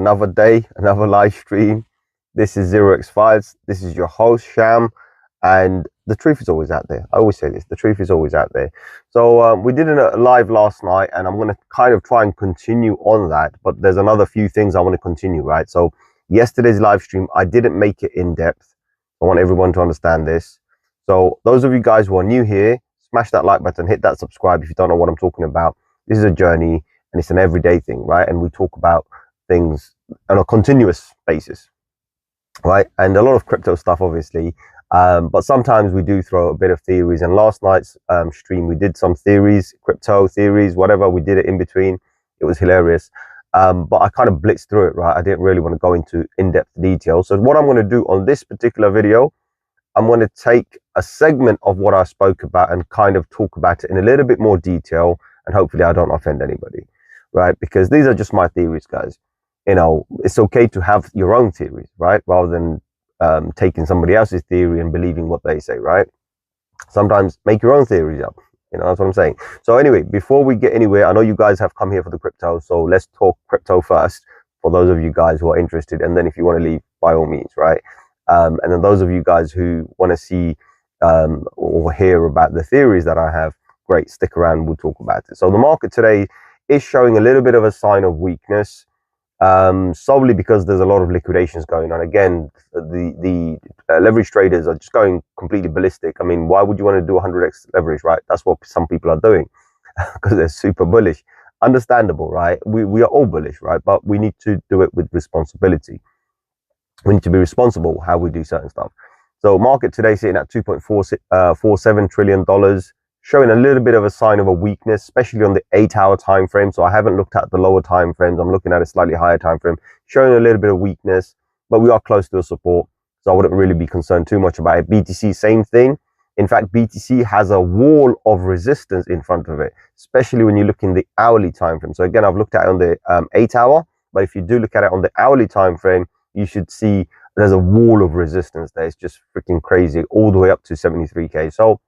another day, another live stream. This is 0xfiles. This is your host, Sham, and the truth is always out there. I always say this, the truth is always out there. So we did a live last night, and I'm going to kind of try and continue on that, but there's another few things I want to continue, right? So yesterday's live stream, I didn't make it in depth. I want everyone to understand this. So those of you guys who are new here, smash that like button, hit that subscribe if you don't know what I'm talking about. This is a journey, and it's an everyday thing, right? And we talk about things on a continuous basis, right? And a lot of crypto stuff, obviously, but sometimes we do throw a bit of theories. And last night's stream, we did some theories, crypto theories, whatever. We did it in between. It was hilarious, but I kind of blitzed through it, right? I didn't really want to go into in-depth detail. So what I'm going to do on this particular video, I'm going to take a segment of what I spoke about and kind of talk about it in a little bit more detail, and hopefully I don't offend anybody, right? Because these are just my theories, guys. You know, it's okay to have your own theories, right? Rather than taking somebody else's theory and believing what they say, right? Sometimes make your own theories up. You know, that's what I'm saying. So anyway, before we get anywhere, I know you guys have come here for the crypto, so let's talk crypto first for those of you guys who are interested. And then if you want to leave, by all means, right? And then those of you guys who want to see or hear about the theories that I have, great, stick around, we'll talk about it. So the market today is showing a little bit of a sign of weakness, solely because there's a lot of liquidations going on. Again, the leverage traders are just going completely ballistic. I mean, why would you want to do 100x leverage, right? That's what some people are doing because they're super bullish. Understandable, right? We are all bullish, right? But we need to do it with responsibility. We need to be responsible how we do certain stuff. So market today sitting at $2.47 trillion, showing a little bit of a sign of a weakness, especially on the 8-hour time frame. So I haven't looked at the lower time frames. I'm looking at a slightly higher time frame, showing a little bit of weakness, but we are close to a support. So I wouldn't really be concerned too much about it. BTC, same thing. In fact, BTC has a wall of resistance in front of it, especially when you look in the hourly time frame. So again, I've looked at it on the 8-hour, but if you do look at it on the hourly time frame, you should see there's a wall of resistance there. It's just freaking crazy, all the way up to 73k. So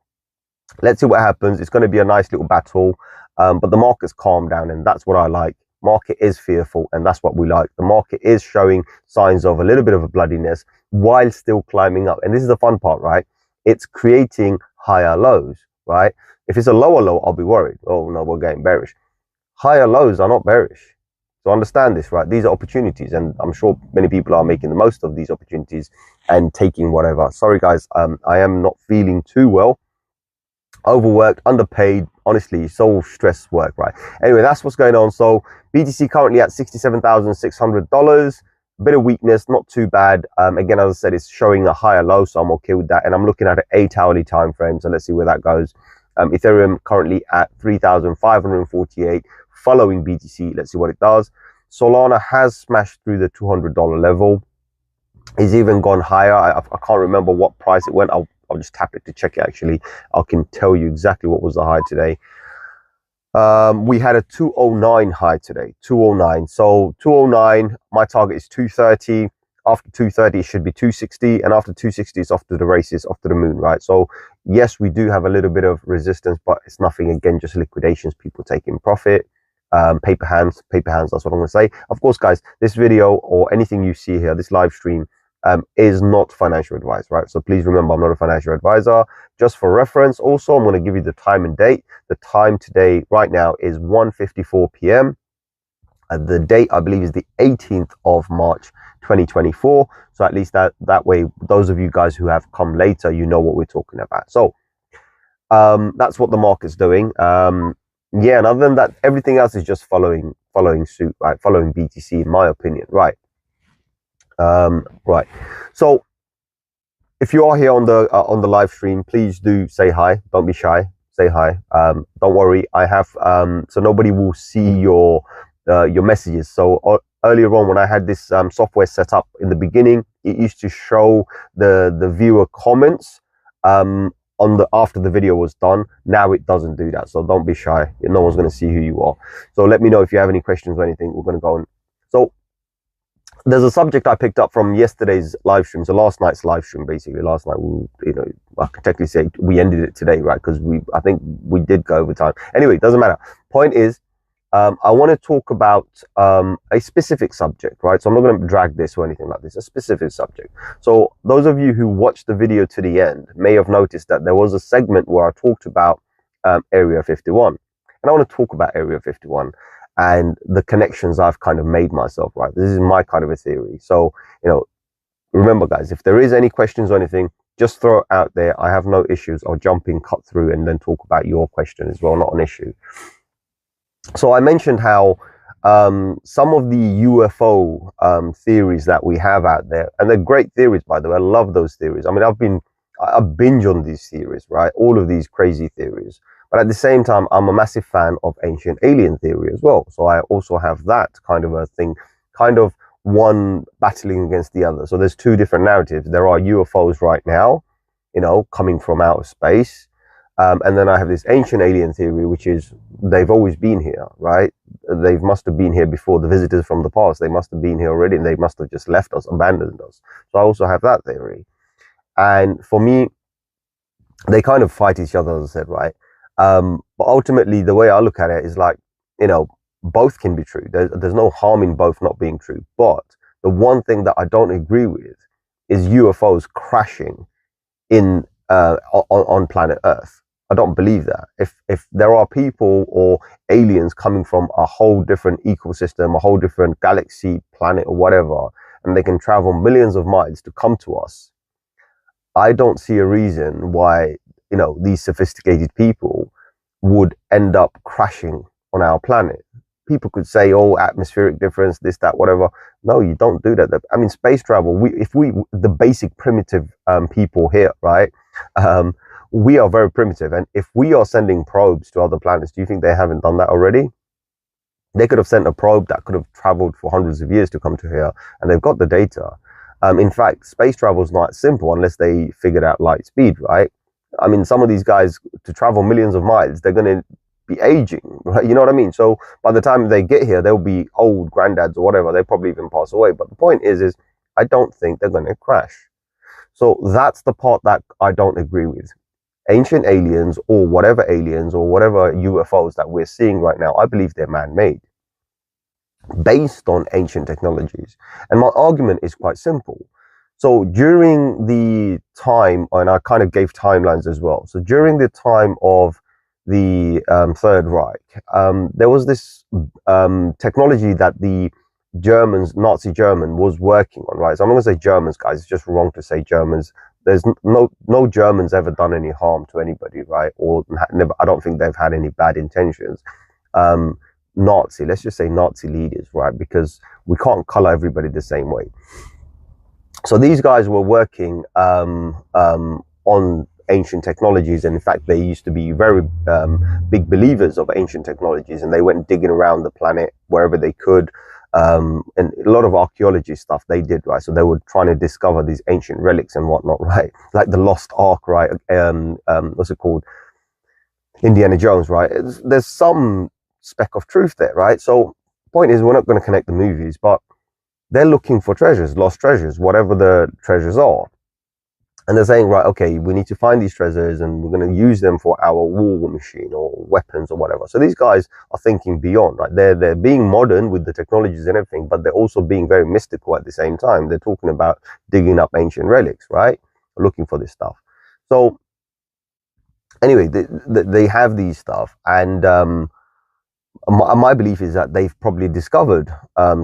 let's see what happens. It's going to be a nice little battle, but the market's calmed down, and that's what I like. Market is fearful, and that's what we like. The market is showing signs of a little bit of a bloodiness while still climbing up, and this is the fun part, right? It's creating higher lows, right? If it's a lower low, I'll be worried. Oh no, we're getting bearish. Higher lows are not bearish. So understand this, right? These are opportunities, and I'm sure many people are making the most of these opportunities and taking whatever. Sorry guys, I am not feeling too well. Overworked, underpaid, honestly, soul stress work, right? Anyway, that's what's going on. So BTC currently at $67,600, a bit of weakness, not too bad. Again, as I said, it's showing a higher low, so I'm okay with that. And I'm looking at an 8-hourly time frame, so let's see where that goes. Ethereum currently at 3,548, following BTC. Let's see what it does. Solana has smashed through the $200 level. It's even gone higher. I can't remember what price it went. I'll just tap it to check it. Actually, I can tell you exactly what was the high today. We had a 209 high today, 209. So 209, my target is 230. After 230, it should be 260, and after 260, it's off to the races, off to the moon, right? So yes, we do have a little bit of resistance, but it's nothing. Again, just liquidations, people taking profit. Paper hands, that's what I'm going to say. Of course, guys, this video or anything you see here, this live stream, is not financial advice, right? So please remember, I'm not a financial advisor. Just for reference, also, I'm going to give you the time and date. The time today, right now, is 1:54 p.m. The date, I believe, is the 18th of March, 2024. So at least that way, those of you guys who have come later, you know what we're talking about. So that's what the market's doing. Yeah, and other than that, everything else is just following suit, right? Following BTC, in my opinion, right? Right. So if you are here on the live stream, please do say hi. Don't be shy. Say hi. Don't worry. I have so nobody will see your messages. So earlier on, when I had this software set up in the beginning, it used to show the viewer comments after the video was done. Now it doesn't do that, so don't be shy. No one's going to see who you are. So let me know if you have any questions or anything. We're going to go on. So there's a subject I picked up from yesterday's live stream, so last night's live stream. Basically last night, I can technically say we ended it today, right? Because I think we did go over time. Anyway, it doesn't matter. Point is, I want to talk about a specific subject, right? So I'm not going to drag this or anything like this, a specific subject. So those of you who watched the video to the end may have noticed that there was a segment where I talked about Area 51. And I want to talk about Area 51 and the connections I've kind of made myself, right? This is my kind of a theory. So, you know, remember guys, if there is any questions or anything, just throw it out there. I have no issues. I'll jump in, cut through, and then talk about your question as well, not an issue. So I mentioned how some of the UFO theories that we have out there, and they're great theories, by the way. I love those theories. I mean, I binge on these theories, right? All of these crazy theories. But at the same time, I'm a massive fan of ancient alien theory as well. So I also have that kind of a thing, kind of one battling against the other. So there's two different narratives. There are UFOs right now, you know, coming from outer space. And then I have this ancient alien theory, which is they've always been here, right? They must have been here before, the visitors from the past. They must have been here already, and they must have just left us, abandoned us. So I also have that theory. And for me, they kind of fight each other, as I said, right? But ultimately, the way I look at it is like, you know, both can be true. There's no harm in both not being true. But the one thing that I don't agree with is UFOs crashing in on planet Earth. I don't believe that. If there are people or aliens coming from a whole different ecosystem, a whole different galaxy, planet, or whatever, and they can travel millions of miles to come to us, I don't see a reason why, you know, these sophisticated people would end up crashing on our planet. People could say, oh, atmospheric difference, this, that, whatever. No, you don't do that. I mean, space travel, the basic primitive people here, right? We are very primitive. And if we are sending probes to other planets, do you think they haven't done that already? They could have sent a probe that could have traveled for hundreds of years to come to here, and they've got the data. In fact, space travel is not simple unless they figured out light speed, right? I mean, some of these guys, to travel millions of miles, they're going to be aging, right? You know what I mean? So by the time they get here, they'll be old granddads or whatever. They probably even pass away. But the point is I don't think they're going to crash. So that's the part that I don't agree with. Ancient aliens or whatever UFOs that we're seeing right now, I believe they're man-made, based on ancient technologies. And my argument is quite simple. So during the time, and I kind of gave timelines as well. So during the time of the Third Reich, there was this technology that the Germans, Nazi German, was working on, right? So I'm not going to say Germans, guys. It's just wrong to say Germans. There's no Germans ever done any harm to anybody, right? Or never. I don't think they've had any bad intentions. Let's just say Nazi leaders, right? Because we can't color everybody the same way. So these guys were working on ancient technologies, and in fact they used to be very big believers of ancient technologies, and they went digging around the planet wherever they could, and a lot of archaeology stuff they did, right? So they were trying to discover these ancient relics and whatnot, right? Like the Lost Ark, right? What's it called? Indiana Jones, right? There's some speck of truth there, right? So point is, we're not going to connect the movies, but they're looking for treasures, lost treasures, whatever the treasures are. And they're saying, right, okay, we need to find these treasures and we're going to use them for our war machine or weapons or whatever. So these guys are thinking beyond, right? They're being modern with the technologies and everything, but they're also being very mystical at the same time. They're talking about digging up ancient relics, right? Looking for this stuff. So anyway, they have these stuff, and my belief is that they've probably discovered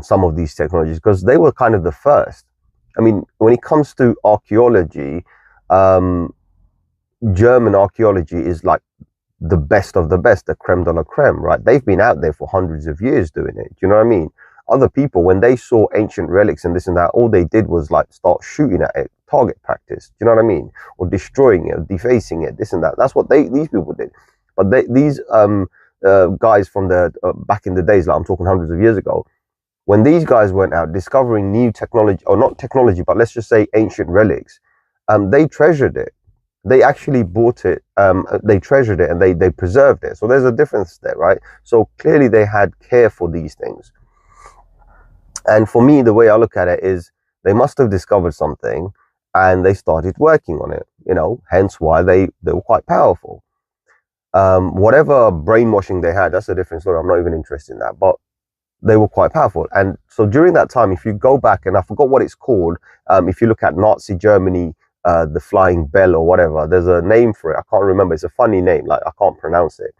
some of these technologies because they were kind of the first. I mean, when it comes to archaeology, German archaeology is like the best of the best, the creme de la creme, right? They've been out there for hundreds of years doing it. Do you know what I mean? Other people, when they saw ancient relics and this and that, all they did was like start shooting at it, target practice. Do you know what I mean? Or destroying it, or defacing it, this and that. That's what these people did. But these guys from the back in the days, like I'm talking hundreds of years ago, when these guys went out discovering new technology, or not technology, but let's just say ancient relics, they treasured it. They actually bought it, they treasured it, and they preserved it. So there's a difference there, right? So clearly they had care for these things. And for me, the way I look at it is they must have discovered something and they started working on it, you know, hence why they were quite powerful. whatever brainwashing they had, that's a different story. I'm not even interested in that, but they were quite powerful. And so during that time, if you go back, and I forgot what it's called, if you look at Nazi Germany, the flying bell or whatever, there's a name for it. I can't remember. It's a funny name, like I can't pronounce it.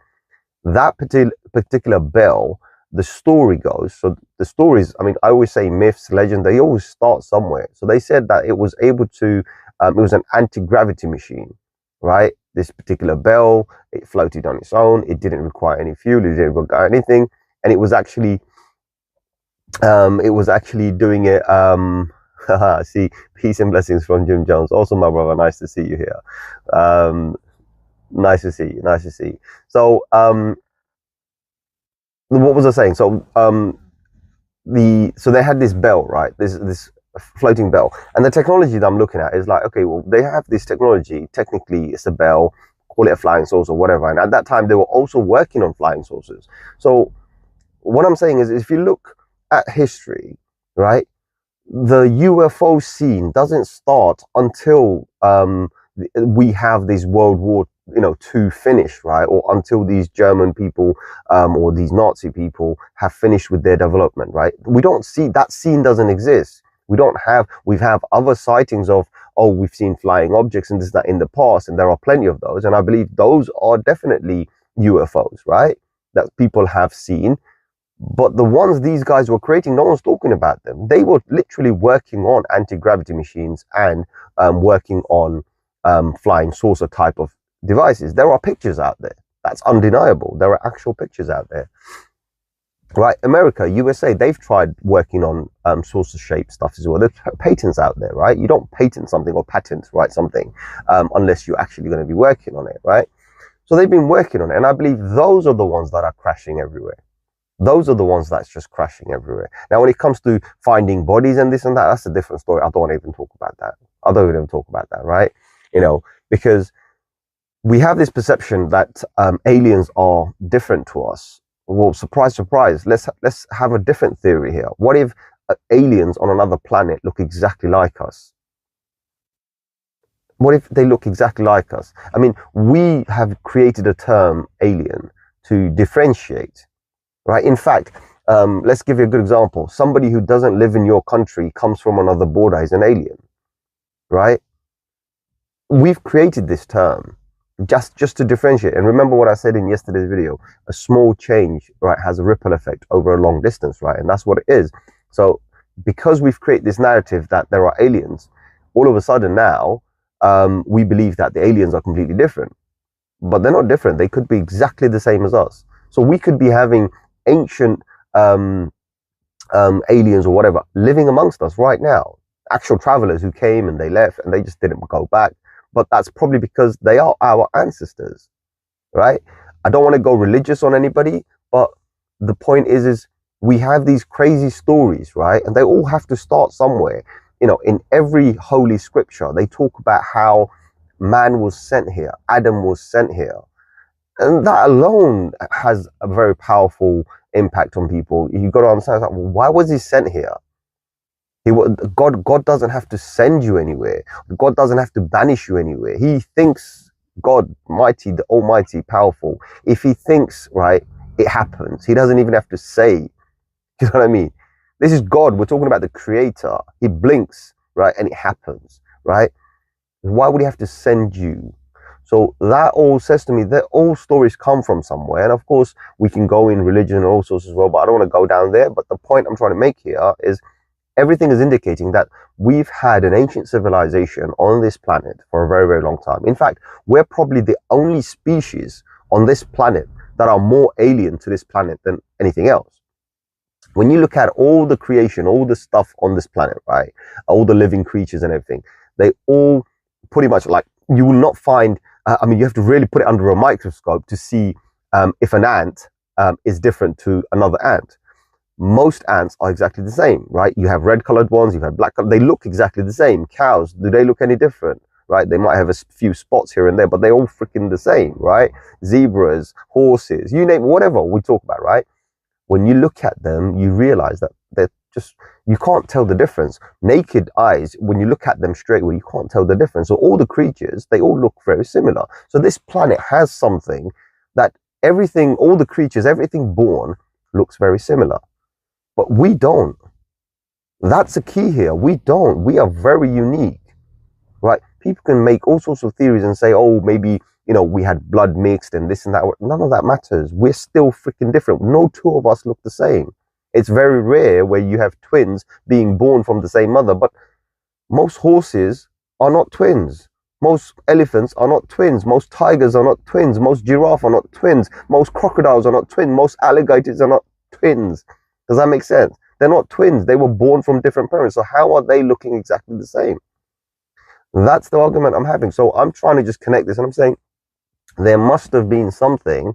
That particular bell, the story goes, so the stories, I mean, I always say myths, legend, they always start somewhere. So they said that it was able to, it was an anti-gravity machine, right? This particular bell, it floated on its own. It didn't require any fuel. It didn't require anything. And it was actually doing it. See, peace and blessings from Jim Jones. Also, my brother, nice to see you here. Nice to see you. Nice to see you. So, what was I saying? So, so they had this bell, right? This floating bell, and the technology that I'm looking at is like, okay, well, they have this technology. Technically, it's a bell. Call it a flying saucer or whatever. And at that time, they were also working on flying saucers. So, what I'm saying is, if you look at history, right, the UFO scene doesn't start until we have this World War II finish, right, or until these German people or these Nazi people have finished with their development, right? We don't see that scene doesn't exist. We have other sightings of, oh, we've seen flying objects and this, that in the past, and there are plenty of those, and I believe those are definitely UFOs, right, that people have seen. But the ones these guys were creating, no one's talking about them. They were literally working on anti-gravity machines and working on flying saucer type of devices. There are pictures out there. That's undeniable. There are actual pictures out there. Right? America, USA, they've tried working on saucer shaped stuff as well. There's patents out there, right? You don't patent something or patent, right, something unless you're actually going to be working on it, right? So they've been working on it. And I believe those are the ones that are crashing everywhere. Those are the ones that's just crashing everywhere. Now, when it comes to finding bodies and this and that, that's a different story. I don't want to even talk about that. I don't even talk about that, right? Because we have this perception that aliens are different to us. Well, surprise, surprise. Let's have a different theory here. What if aliens on another planet look exactly like us? What if they look exactly like us? I mean, we have created a term alien to differentiate. Right. In fact, let's give you a good example. Somebody who doesn't live in your country comes from another border is an alien. Right. We've created this term just to differentiate. And remember what I said in yesterday's video, a small change, right, has a ripple effect over a long distance. Right. And that's what it is. So because we've created this narrative that there are aliens, all of a sudden now we believe that the aliens are completely different. But they're not different. They could be exactly the same as us. So we could be having ancient aliens or whatever living amongst us right now, actual travelers who came and they left and they just didn't go back, but that's probably because they are our ancestors, right? I don't want to go religious on anybody, but the point is we have these crazy stories, right? And they all have to start somewhere. In every holy scripture they talk about how man was sent here, Adam was sent here. And that alone has a very powerful impact on people. You've got to understand, like, well, why was he sent here? God doesn't have to send you anywhere. God doesn't have to banish you anywhere. He thinks, God, mighty, the almighty, powerful. If he thinks, right, it happens. He doesn't even have to say. You know what I mean? This is God. We're talking about the creator. He blinks, right, and it happens, right? Why would he have to send you? So that all says to me that all stories come from somewhere. And of course, we can go in religion and all sorts as well, but I don't want to go down there. But the point I'm trying to make here is everything is indicating that we've had an ancient civilization on this planet for a very, very long time. In fact, we're probably the only species on this planet that are more alien to this planet than anything else. When you look at all the creation, all the stuff on this planet, right, all the living creatures and everything, they all pretty much, like, you will not find, I mean, you have to really put it under a microscope to see if an ant is different to another ant. Most ants are exactly the same, right? You have red colored ones, you have black colored, they look exactly the same. Cows, do they look any different, right? They might have a few spots here and there, but they're all freaking the same, right? Zebras, horses, you name it, whatever we talk about, right? When you look at them, you realize that they're just, you can't tell the difference. Naked eyes, when you look at them straight away, you can't tell the difference. So all the creatures, they all look very similar. So this planet has something that everything, all the creatures, everything born looks very similar. But we don't. That's the key here. We don't. We are very unique, right? People can make all sorts of theories and say, oh, maybe, you know, we had blood mixed and this and that. None of that matters. We're still freaking different. No two of us look the same. It's very rare where you have twins being born from the same mother, but most horses are not twins. Most elephants are not twins. Most tigers are not twins. Most giraffe are not twins. Most crocodiles are not twins. Most alligators are not twins. Does that make sense? They're not twins. They were born from different parents. So how are they looking exactly the same? That's the argument I'm having. So I'm trying to just connect this, and I'm saying there must have been something,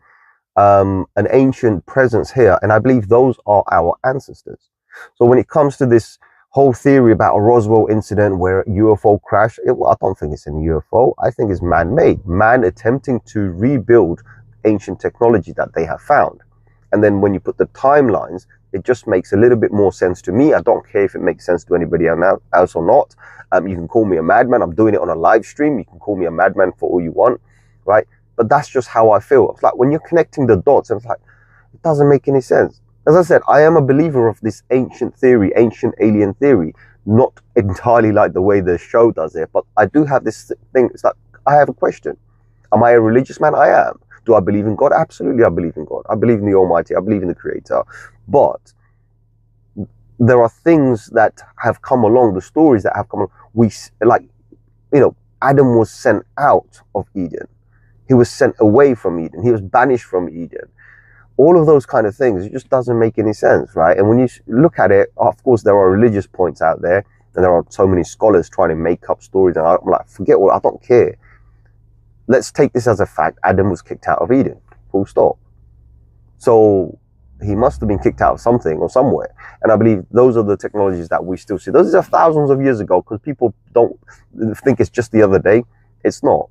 an ancient presence here, and I believe those are our ancestors. So when it comes to this whole theory about a Roswell incident where a UFO crash, I don't think it's an UFO. I think it's man-made. Man attempting to rebuild ancient technology that they have found. And then when you put the timelines, it just makes a little bit more sense to me. I don't care if it makes sense to anybody else or not. You can call me a madman. I'm doing it on a live stream. You can call me a madman for all you want, right? But that's just how I feel. It's like when you're connecting the dots, it's like, it doesn't make any sense. As I said, I am a believer of this ancient theory, ancient alien theory, not entirely like the way the show does it, but I do have this thing. It's like, I have a question. Am I a religious man? I am. Do I believe in God? Absolutely, I believe in God. I believe in the Almighty. I believe in the Creator. But there are things that have come along, the stories that have come along. Adam was sent out of Eden. He was sent away from Eden. He was banished from Eden. All of those kind of things, it just doesn't make any sense, right? And when you look at it, of course, there are religious points out there, and there are so many scholars trying to make up stories, and I'm like, forget all, I don't care. Let's take this as a fact. Adam was kicked out of Eden, full stop. So he must have been kicked out of something or somewhere. And I believe those are the technologies that we still see. Those are thousands of years ago, because people don't think it's just the other day. It's not.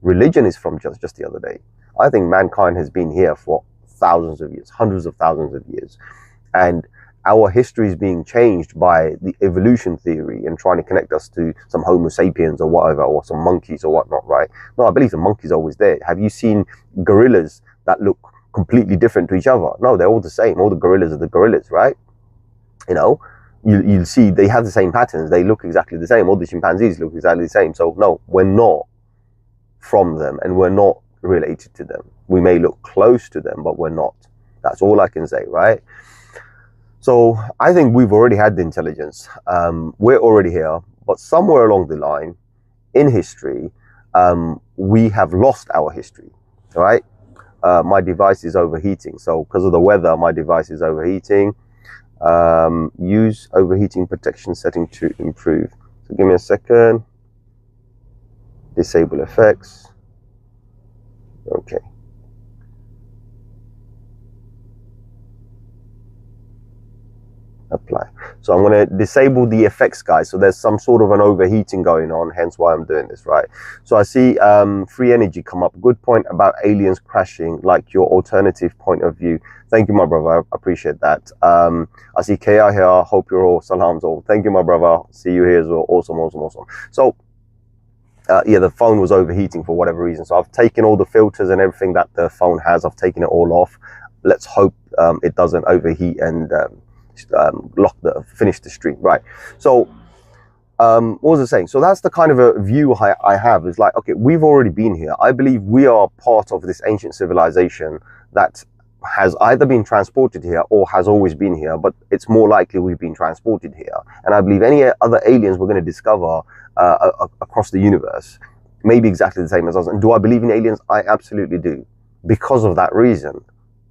Religion is from just the other day. I think mankind has been here for thousands of years, hundreds of thousands of years. And our history is being changed by the evolution theory and trying to connect us to some Homo sapiens or whatever, or some monkeys or whatnot, right? No, I believe the monkeys are always there. Have you seen gorillas that look completely different to each other? No, they're all the same. All the gorillas are the gorillas, right? You know, you'll see they have the same patterns. They look exactly the same. All the chimpanzees look exactly the same. So no, we're not from them, and we're not related to them. We may look close to them, but we're not. That's all I can say, right? So I think we've already had the intelligence. We're already here, but somewhere along the line in history, we have lost our history, right? My device is overheating. So because of the weather, my device is overheating. Use overheating protection setting to improve. So give me a second. Disable effects. Okay. Apply. So I'm going to disable the effects, guys. So there's some sort of an overheating going on, hence why I'm doing this, right? So I see free energy come up. Good point about aliens crashing, like your alternative point of view. Thank you, my brother. I appreciate that. I see KI here. Hope you're all salams all. Thank you, my brother. See you here as well. Awesome, awesome, awesome. So yeah, the phone was overheating for whatever reason. So I've taken all the filters and everything that the phone has. I've taken it all off. Let's hope it doesn't overheat and finish the stream, right? So what was I saying? So that's the kind of a view I have. Is like, okay, we've already been here. I believe we are part of this ancient civilization that has either been transported here or has always been here, but it's more likely we've been transported here. And I believe any other aliens we're going to discover across the universe may be exactly the same as us. And do I believe in aliens? I absolutely do, because of that reason.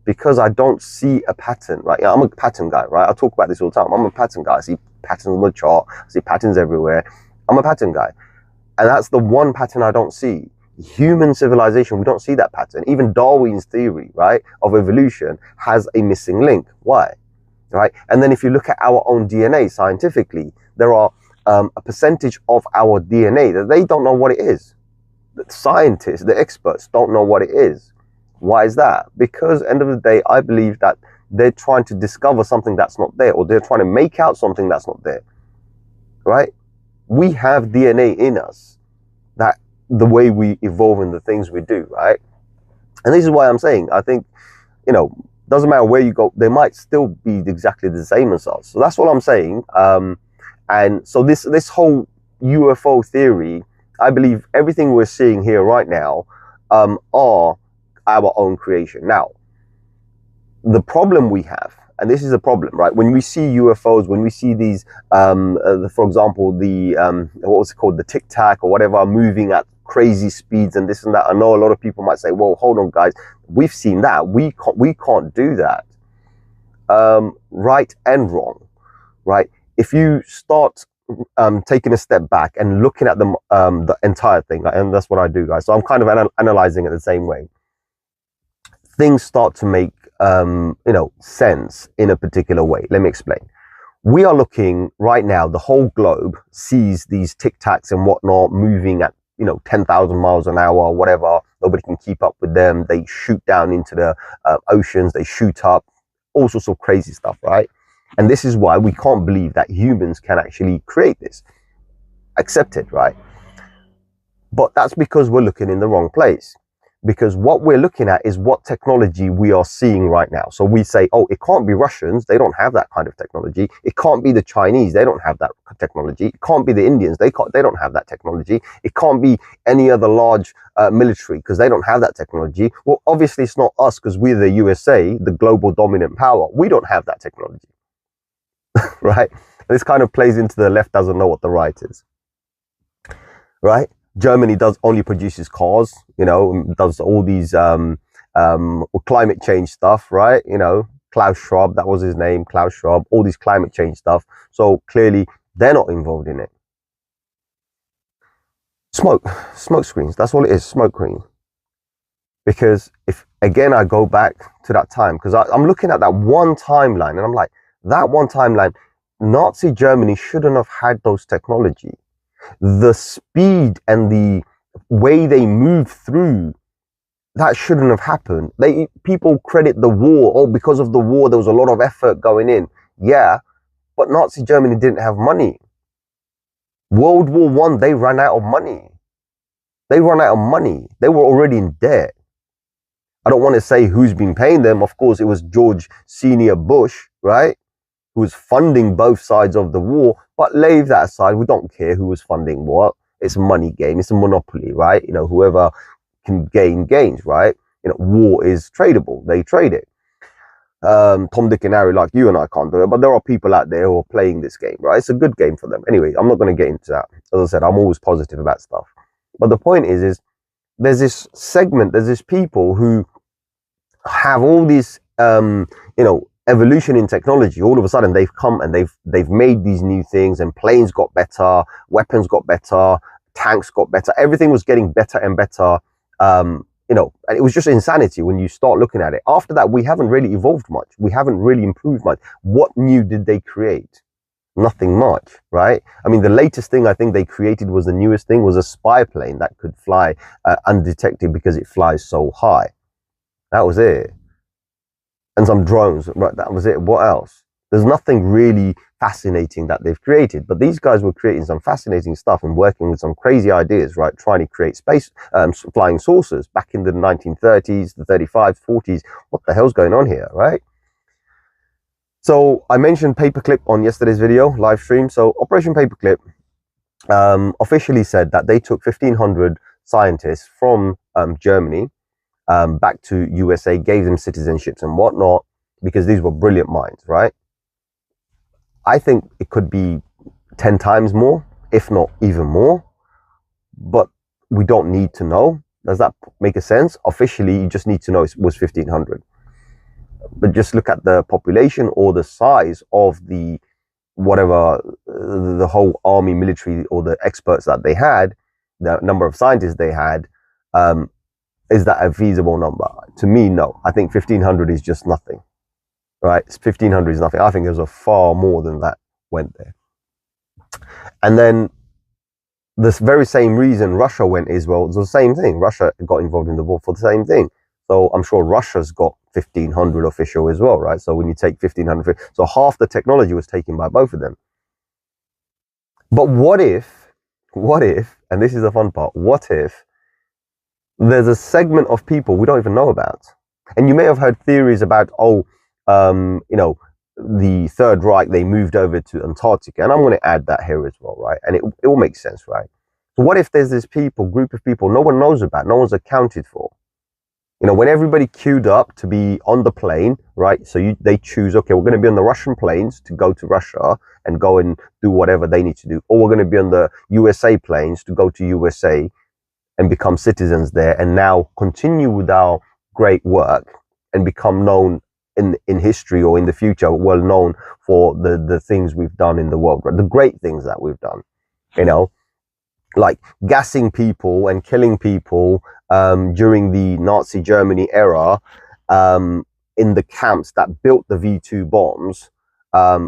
Because I don't see a pattern, right? I'm a pattern guy, right? I talk about this all the time. I'm a pattern guy. I see patterns on the chart. I see patterns everywhere. I'm a pattern guy. And that's the one pattern I don't see. Human civilization, we don't see that pattern. Even Darwin's theory, right, of evolution has a missing link. Why? Right? And then if you look at our own DNA scientifically, there are a percentage of our DNA that they don't know what it is. The scientists, the experts don't know what it is. Why is that? Because end of the day, I believe that they're trying to discover something that's not there, or they're trying to make out something that's not there, right? We have DNA in us, that the way we evolve and the things we do, right? And this is why I'm saying, I think, you know, doesn't matter where you go, they might still be exactly the same as us. So that's what I'm saying. And so this whole UFO theory, I believe everything we're seeing here right now are our own creation. Now, the problem we have, and this is a problem, right? When we see UFOs, when we see these, for example, the what was it called, the Tic Tac or whatever, moving at crazy speeds and this and that. I know a lot of people might say, "Well, hold on, guys, we've seen that. We can't do that." Right and wrong, right? If you start taking a step back and looking at the entire thing, and that's what I do, guys. So I'm kind of analyzing it the same way. Things start to make sense in a particular way. Let me explain. We are looking right now, the whole globe sees these Tic Tacs and whatnot moving at 10,000 miles an hour or whatever. Nobody can keep up with them. They shoot down into the oceans, they shoot up, all sorts of crazy stuff, right? And this is why we can't believe that humans can actually create this. Accept it, right? But that's because we're looking in the wrong place. Because what we're looking at is what technology we are seeing right now. So we say, oh, it can't be Russians. They don't have that kind of technology. It can't be the Chinese. They don't have that technology. It can't be the Indians. They don't have that technology. It can't be any other large military because they don't have that technology. Well, obviously it's not us because we're the USA, the global dominant power. We don't have that technology, right? And this kind of plays into the left doesn't know what the right is, right? Germany only produces cars, does all these climate change stuff, right? Klaus Schwab, that was his name, Klaus Schwab, all these climate change stuff. So clearly they're not involved in it. Smoke screens, that's all it is, smoke screen. Because if, again, I go back to that time, because I'm looking at that one timeline and I'm like, that one timeline, Nazi Germany shouldn't have had those technology. The speed and the way they moved through, that shouldn't have happened. People credit the war. Oh, because of the war, there was a lot of effort going in. Yeah, but Nazi Germany didn't have money. World War One, they ran out of money. They ran out of money. They were already in debt. I don't want to say who's been paying them. Of course, it was George Senior Bush, right? Who was funding both sides of the war, but leave that aside. We don't care who was funding what. It's a money game. It's a monopoly, right? Whoever can gains, right? War is tradable. They trade it. Tom, Dick, and Harry, like you and I, can't do it, but there are people out there who are playing this game, right? It's a good game for them. Anyway, I'm not going to get into that. As I said, I'm always positive about stuff. But the point is there's this segment, there's this people who have all these, evolution in technology. All of a sudden they've come and they've made these new things, and planes got better, weapons got better, tanks got better, everything was getting better and better, and it was just insanity when you start looking at it. After that, we haven't really evolved much, we haven't really improved much. What new did they create? Nothing much, right? I mean, the latest thing I think they created was the newest thing was a spy plane that could fly undetected because it flies so high. That was it. And some drones, right? That was it. What else? There's nothing really fascinating that they've created, but these guys were creating some fascinating stuff and working with some crazy ideas, right? Trying to create space flying saucers back in the 1930s, the 35s, 40s. What the hell's going on here, right? So I mentioned Paperclip on yesterday's video live stream. So Operation Paperclip officially said that they took 1,500 scientists from Germany back to USA, gave them citizenships and whatnot, because these were brilliant minds, right? I think it could be 10 times more, if not even more, but we don't need to know. Does that make a sense? Officially, you just need to know it was 1,500. But just look at the population or the size of the whatever, the whole army, military, or the experts that they had, the number of scientists they had. Is that a feasible number? To me, no. I think 1,500 is just nothing, right? 1,500 is nothing. I think there's a far more than that went there. And then this very same reason Russia went as well. It's the same thing. Russia got involved in the war for the same thing. So I'm sure Russia's got 1,500 official as well, right? So when you take 1,500, so half the technology was taken by both of them. But what if, and this is the fun part, what if there's a segment of people we don't even know about. And you may have heard theories about, the Third Reich, they moved over to Antarctica. And I'm going to add that here as well, right? And it will make sense, right? So what if there's this group of people no one knows about, no one's accounted for? When everybody queued up to be on the plane, right? So they choose, okay, we're going to be on the Russian planes to go to Russia and go and do whatever they need to do. Or we're going to be on the USA planes to go to USA and become citizens there, and now continue with our great work and become known in history, or in the future, well known for the things we've done in the world, right? The great things that we've done, like gassing people and killing people during the Nazi Germany era, in the camps that built the V2 bombs.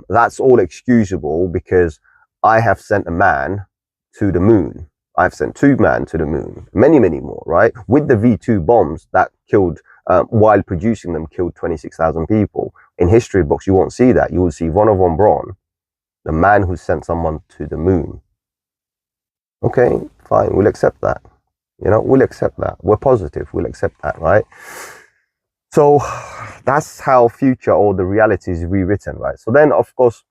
That's all excusable because I have sent a man to the moon. I've sent 2 men to the moon, many, many more, right? With the V2 bombs that killed, while producing them, killed 26,000 people. In history books, you won't see that. You will see Werner von Braun, the man who sent someone to the moon. Okay, fine, we'll accept that. We'll accept that. We're positive, we'll accept that, right? So that's how future, or the reality, is rewritten, right? So then, of course,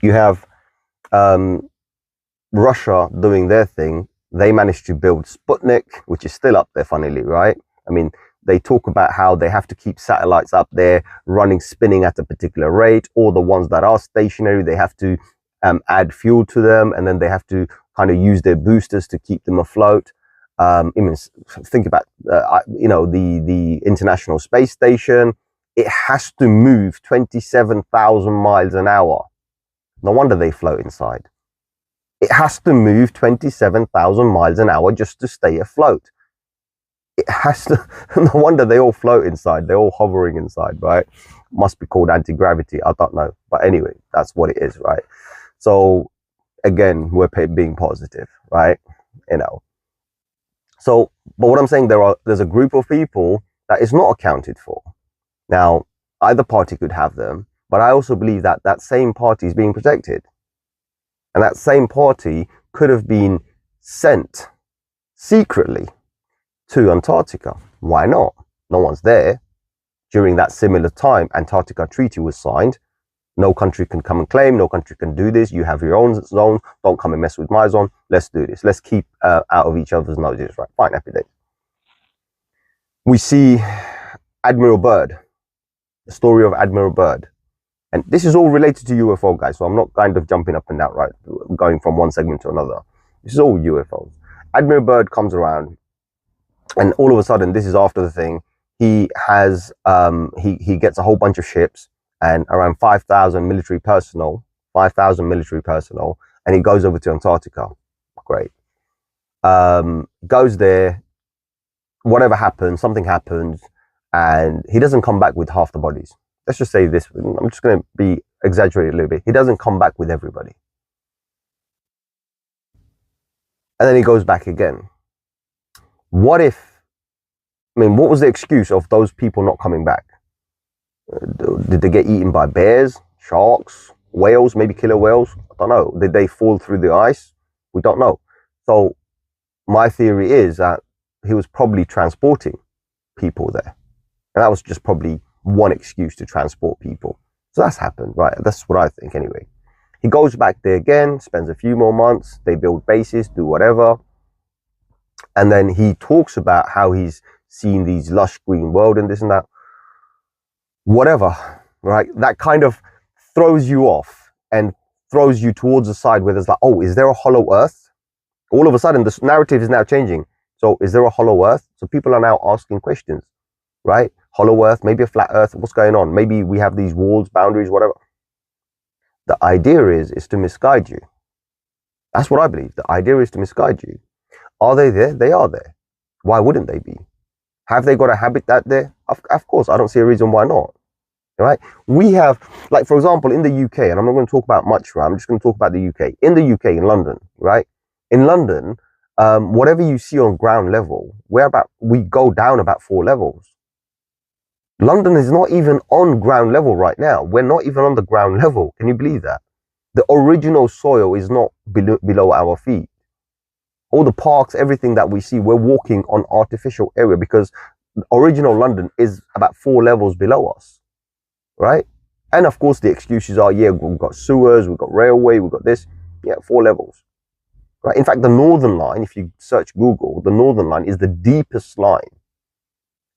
you have Russia doing their thing. They managed to build Sputnik, which is still up there, funnily, right? I mean, they talk about how they have to keep satellites up there running, spinning at a particular rate, or the ones that are stationary, they have to add fuel to them, and then they have to kind of use their boosters to keep them afloat. Think about, the International Space Station. It has to move 27,000 miles an hour. No wonder they float inside. It has to move 27,000 miles an hour just to stay afloat. It has to, no wonder they all float inside. They're all hovering inside, right? Must be called anti-gravity. I don't know. But anyway, that's what it is, right? So again, we're being positive, right? So, but what I'm saying, there's a group of people that is not accounted for. Now, either party could have them, but I also believe that that same party is being protected. And that same party could have been sent secretly to Antarctica. Why not? No one's there. During that similar time, Antarctica Treaty was signed. No country can come and claim. No country can do this. You have your own zone. Don't come and mess with my zone. Let's do this. Let's keep out of each other's noses. Right? Fine. Happy days. We see Admiral Byrd. The story of Admiral Byrd. And this is all related to UFO, guys. So I'm not kind of jumping up and down, right? Going from one segment to another. This is all UFOs. Admiral Byrd comes around, and all of a sudden, this is after the thing, he has, he gets a whole bunch of ships and around 5,000 military personnel, and he goes over to Antarctica. Great. Goes there, whatever happens, something happens, and he doesn't come back with half the bodies. Let's just say this, I'm just going to be exaggerated a little bit. He doesn't come back with everybody. And then he goes back again. What was the excuse of those people not coming back? Did they get eaten by bears, sharks, whales, maybe killer whales? I don't know. Did they fall through the ice? We don't know. So my theory is that he was probably transporting people there. And that was just probably one excuse to transport people. So that's happened, right? That's what I think anyway. He goes back there again, spends a few more months, they build bases, do whatever. And then he talks about how he's seen these lush green world and this and that. Whatever, right? That kind of throws you off and throws you towards the side where there's like, oh, is there a hollow earth? All of a sudden, the narrative is now changing. So is there a hollow earth? So people are now asking questions, right? Hollow earth, maybe a flat earth, what's going on? Maybe we have these walls, boundaries, whatever. The idea is to misguide you. That's what I believe. The idea is to misguide you. Are they there? They are there. Why wouldn't they be? Have they got a habitat there? Of course, I don't see a reason why not. Right? We have, like, for example, in the UK, and I'm not going to talk about much, right? I'm just going to talk about the UK. In the UK, in London, right? In London, whatever you see on ground level, we go down about 4 levels. London is not even on ground level right now. We're not even on the ground level. Can you believe that? The original soil is not below our feet. all the parks, everything that we see, we're walking on artificial area because original London is about 4 levels below us, right? And of course the excuses are, yeah, we've got sewers, we've got railway, we've got this. Yeah, 4 levels, right? In fact, the Northern Line, if you search Google, the Northern Line is the deepest line.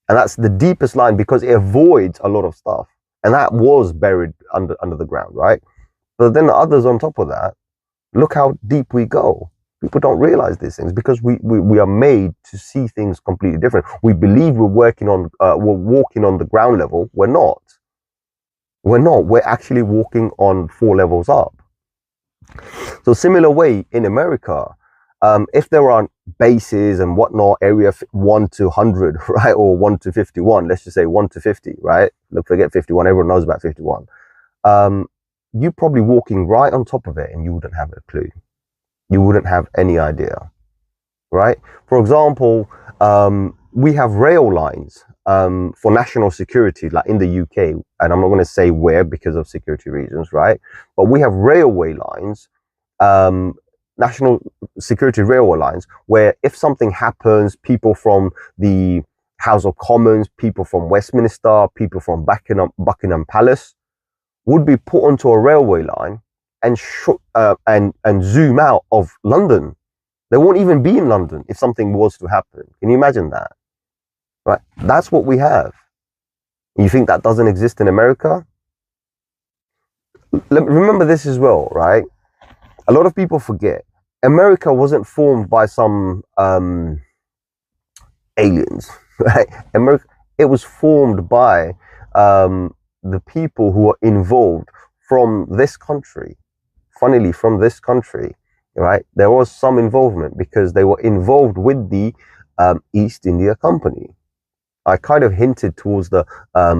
And that's the deepest line because it avoids a lot of stuff. And that was buried under the ground, right? But then the others on top of that, look how deep we go. People don't realize these things because we are made to see things completely different. We believe we're walking on the ground level. We're not. We're not. We're actually walking on 4 levels up. So similar way in America, if there are bases and whatnot, area 1 to 100, right, or 1 to 51, let's just say 1 to 50, right? Look, forget 51. Everyone knows about 51. You're probably walking right on top of it, and you wouldn't have a clue. You wouldn't have any idea, right? For example, we have rail lines for national security, like in the UK, and I'm not going to say where because of security reasons, right? But we have railway lines, national security railway lines, where if something happens, people from the House of Commons, people from Westminster, people from Buckingham Palace would be put onto a railway line and zoom out of London. They won't even be in London if something was to happen. Can you imagine that? Right? That's what we have. You think that doesn't exist in America? Remember this as well, right? A lot of people forget. America wasn't formed by some aliens, right? It was formed by the people who are involved from this country. Funnily, from this country, right? There was some involvement because they were involved with the East India Company. I kind of hinted towards the, I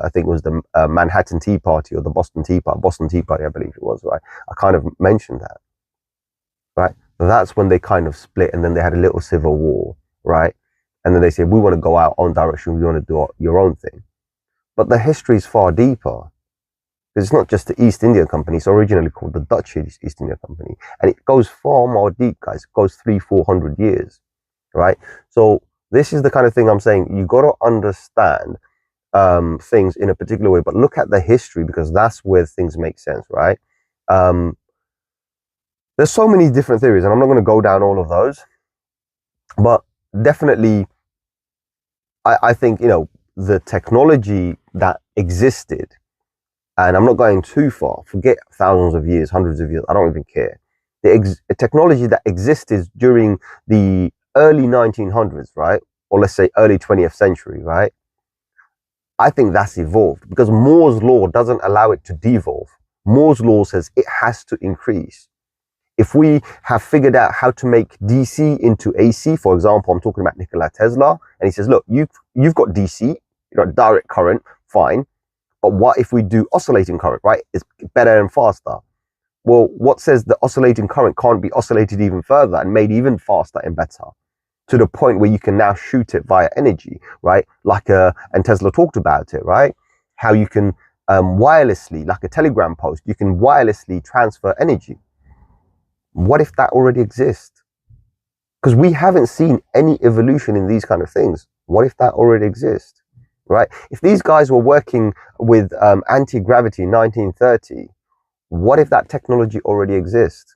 think it was the Manhattan Tea Party or the Boston Tea Party, I believe it was, right? I kind of mentioned that, right? That's when they kind of split, and then they had a little civil war, right? And then they said, we want to go our own direction, we want to do your own thing. But the history is far deeper. Because it's not just the East India Company, it's originally called the Dutch East India Company. And it goes far more deep, guys. It goes 300-400 years, right? So this is the kind of thing I'm saying. You got to understand things in a particular way, but look at the history because that's where things make sense, right? There's so many different theories, and I'm not going to go down all of those. But definitely, I think, you know, the technology that existed, and I'm not going too far, forget thousands of years, hundreds of years, I don't even care. The technology that existed during the early 1900s, right? Or let's say early 20th century, right? I think that's evolved because Moore's law doesn't allow it to devolve. Moore's law says it has to increase. If we have figured out how to make DC into AC, for example, I'm talking about Nikola Tesla, and he says, look, you've got DC, you know, direct current, fine. But what if we do oscillating current, right? It's better and faster. Well, what says the oscillating current can't be oscillated even further and made even faster and better to the point where you can now shoot it via energy, right? Like and Tesla talked about it, right? How you can wirelessly, like a telegram post, you can wirelessly transfer energy. What if that already exists? Because we haven't seen any evolution in these kind of things. What if that already exists? Right? If these guys were working with anti-gravity in 1930, what if that technology already exists?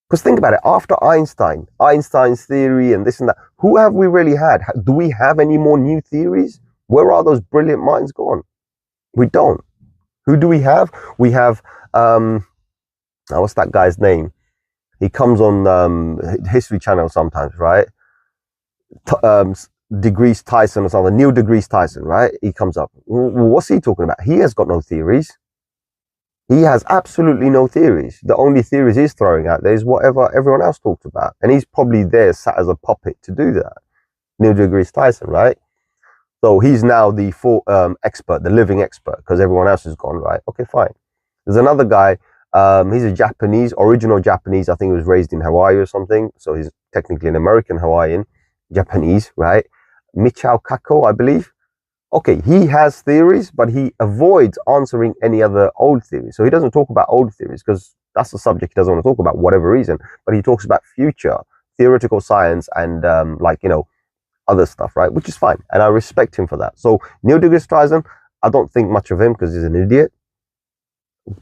Because think about it, after Einstein's theory and this and that, who have we really had? Do we have any more new theories? Where are those brilliant minds gone? We don't. Who do we have? We have, what's that guy's name? He comes on History Channel sometimes, right? Degrees Tyson or something, Neil deGrasse Tyson, right? He comes up. What's he talking about? He has got no theories. He has absolutely no theories. The only theories he's throwing out there is whatever everyone else talked about. And he's probably there sat as a puppet to do that. Neil deGrasse Tyson, right? So he's now the full expert, the living expert, because everyone else is gone, right? Okay, fine. There's another guy, he's a Japanese, original Japanese. I think he was raised in Hawaii or something. So he's technically an American Hawaiian, Japanese, right? Michio Kaku, I believe. Okay, he has theories, but he avoids answering any other old theories. So he doesn't talk about old theories because That's the subject he doesn't want to talk about, whatever reason. But he talks about future, theoretical science, and other stuff, right? Which is fine, and I respect him for that. So Neil deGrasse Tyson, I don't think much of him because he's an idiot.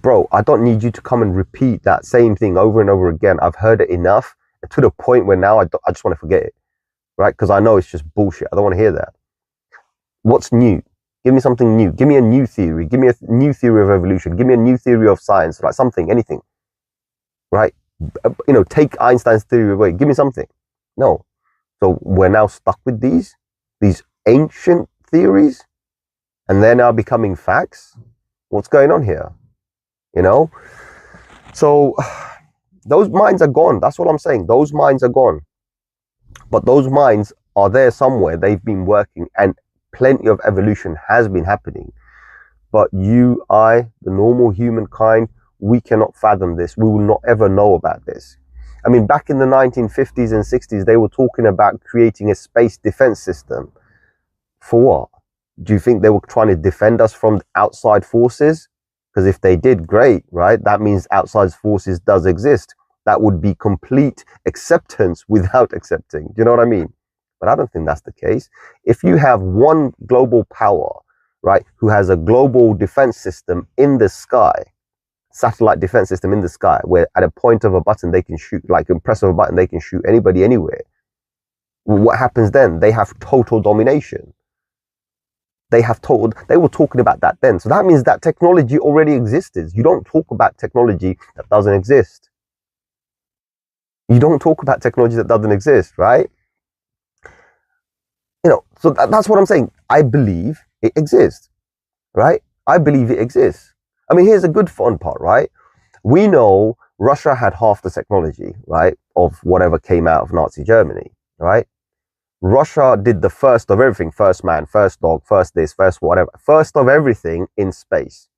Bro, I don't need you to come and repeat that same thing over and over again. I've heard it enough to the point where now I just want to forget it, right? Because I know it's just bullshit. I don't want to hear that. What's new? Give me something new. Give me a new theory. Give me a new theory of evolution. Give me a new theory of science, like something, anything, right? Take Einstein's theory away. Give me something. No. So we're now stuck with these ancient theories, and they're now becoming facts. What's going on here? So those minds are gone. That's what I'm saying. Those minds are gone. But those minds are there somewhere. They've been working, and plenty of evolution has been happening. But you, I, the normal humankind, we cannot fathom this. We will not ever know about this. I mean, back in the 1950s and 60s, they were talking about creating a space defense system. For what? Do you think they were trying to defend us from outside forces? Because if they did, great, right? That means outside forces does exist. That would be complete acceptance without accepting. Do you know what I mean? But I don't think that's the case. If you have one global power, right, who has a global defense system in the sky, satellite defense system in the sky, where at a point of a button they can shoot, like a press of a button, they can shoot anybody anywhere. What happens then? They have total domination. They were talking about that then. So that means that technology already existed. You don't talk about technology that doesn't exist. You don't talk about technology that doesn't exist, right? So that's what I'm saying. I believe it exists, right? I believe it exists. I mean, here's a good fun part, right? We know Russia had half the technology, right, of whatever came out of Nazi Germany, right? Russia did the first of everything, first man, first dog, first this, first whatever, first of everything in space.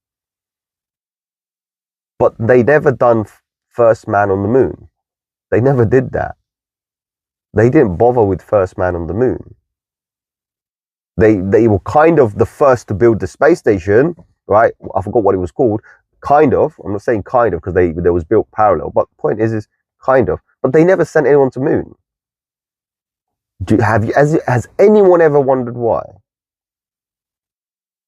But they never done first man on the moon. They never did that. They didn't bother with first man on the moon. They were kind of the first to build the space station, right? I forgot what it was called. Kind of. I'm not saying kind of because they was built parallel. But the point is kind of. But they never sent anyone to the moon. Has anyone ever wondered why?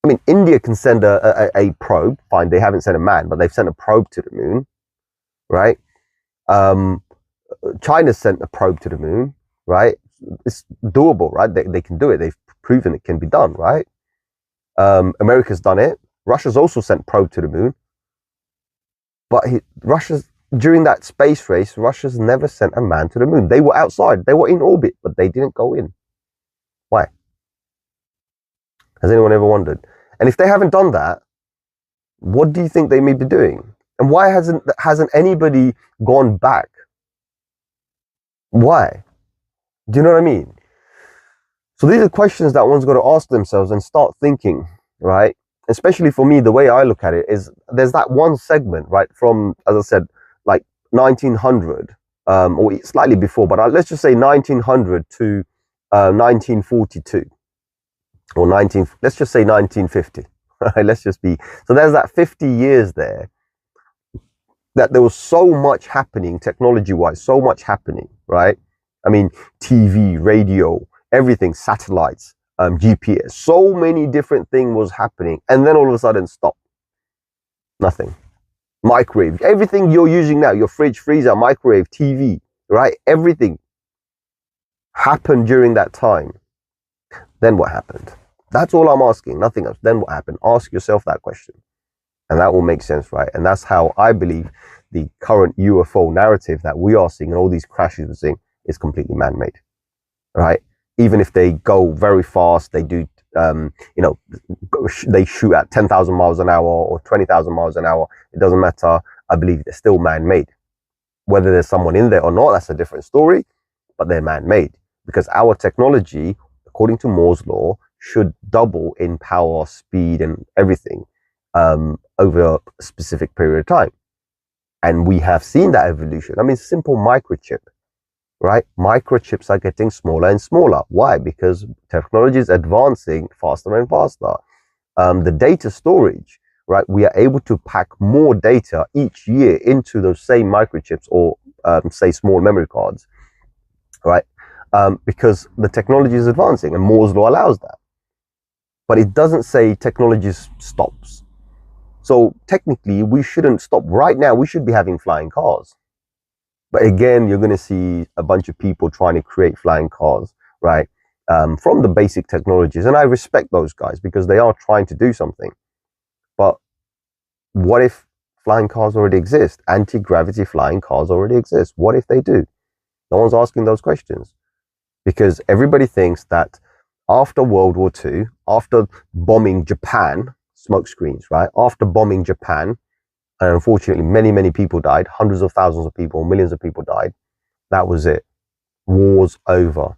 I mean, India can send a probe. Fine, they haven't sent a man, but they've sent a probe to the moon, right? China sent a probe to the moon, right? It's doable, right? They can do it. They've proven it can be done, right? America's done it. Russia's also sent probe to the moon. But during that space race, Russia's never sent a man to the moon. They were outside. They were in orbit, but they didn't go in. Why? Has anyone ever wondered? And if they haven't done that, what do you think they may be doing? And why hasn't anybody gone back? Why? Do you know what I mean? So these are questions that one's got to ask themselves and start thinking, right? Especially for me, the way I look at it is there's that one segment, right, from, as I said, like 1900, or slightly before, but let's just say 1900 to 1942, or let's just say 1950, right? Let's just be, so there's that 50 years there that there was so much happening technology-wise, so much happening, right? I mean, TV, radio, everything, satellites, GPS, so many different things was happening, and then all of a sudden stop. Nothing. Microwave, everything you're using now, your fridge, freezer, microwave, TV, right? Everything happened during that time. Then what happened? That's all I'm asking, nothing else. Then what happened? Ask yourself that question, and that will make sense, right? And that's how I believe the current UFO narrative that we are seeing and all these crashes we're seeing is completely man-made, right? Even if they go very fast, they do, they shoot at 10,000 miles an hour or 20,000 miles an hour. It doesn't matter. I believe they're still man-made. Whether there's someone in there or not, that's a different story, but they're man-made because our technology, according to Moore's law, should double in power, speed, and everything over a specific period of time. And we have seen that evolution. I mean, simple microchip. Right? Microchips are getting smaller and smaller. Why? Because technology is advancing faster and faster. The data storage, right? We are able to pack more data each year into those same microchips or say small memory cards, right? Because the technology is advancing and Moore's law allows that. But it doesn't say technology stops. So technically, we shouldn't stop right now. We should be having flying cars. But again, you're going to see a bunch of people trying to create flying cars, right? From the basic technologies. And I respect those guys because they are trying to do something. But what if flying cars already exist? Anti-gravity flying cars already exist. What if they do? No one's asking those questions because everybody thinks that after World War II, after bombing Japan, smoke screens, right? After bombing Japan, and unfortunately, many people died. Hundreds of thousands of people, millions of people died. That was it. War's over.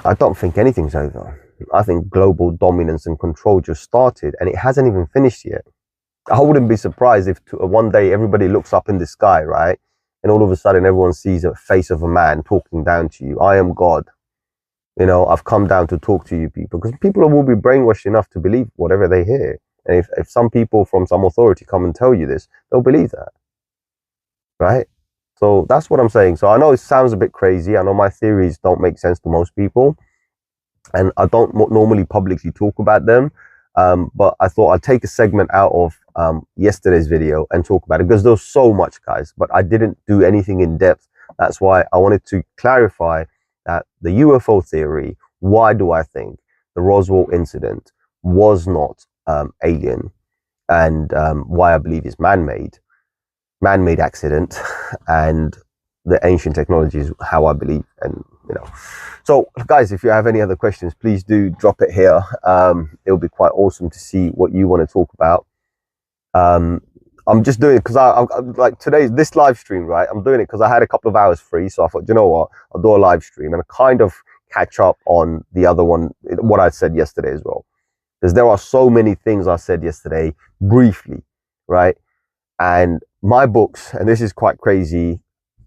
I don't think anything's over. I think global dominance and control just started, and it hasn't even finished yet. I wouldn't be surprised if one day everybody looks up in the sky, right? And all of a sudden everyone sees a face of a man talking down to you. I am God. You know, I've come down to talk to you people. Because people will be brainwashed enough to believe whatever they hear. And if some people from some authority come and tell you this, they'll believe that. Right? So that's what I'm saying. So I know it sounds a bit crazy. I know my theories don't make sense to most people. And I don't normally publicly talk about them. But I thought I'd take a segment out of yesterday's video and talk about it because there's so much, guys, but I didn't do anything in depth. That's why I wanted to clarify that the UFO theory, why do I think the Roswell incident was not alien, and why I believe it's man-made accident, and the ancient technology is how I believe. And you know, so guys, if you have any other questions, please do drop it here. It'll be quite awesome to see what you want to talk about. I'm just doing it because I like this live stream, right? I'm doing it because I had a couple of hours free, so I thought, you know what, I'll do a live stream and kind of catch up on the other one, what I said yesterday as well, because there are so many things I said yesterday briefly, right? And my books, and this is quite crazy,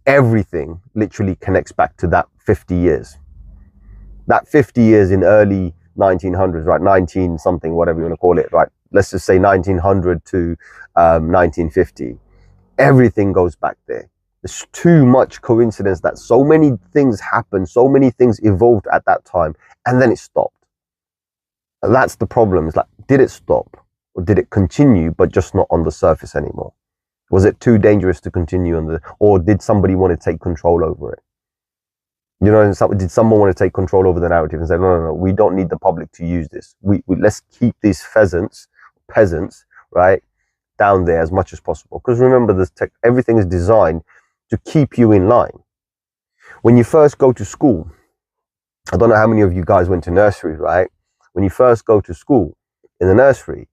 everything literally connects back to that 50 years. That 50 years in early 1900s, right? 19 something, whatever you want to call it, right? Let's just say 1900 to 1950. Everything goes back there. There's too much coincidence that so many things happened, so many things evolved at that time, and then it stopped. And that's the problem. It's like, did it stop? Or did it continue, but just not on the surface anymore? Was it too dangerous to continue or did somebody want to take control over it? You know, did someone want to take control over the narrative and say, no, we don't need the public to use this. Let's keep these peasants, right, down there as much as possible. Because remember, everything is designed to keep you in line. When you first go to school, I don't know how many of you guys went to nursery, right? When you first go to school, in the nursery,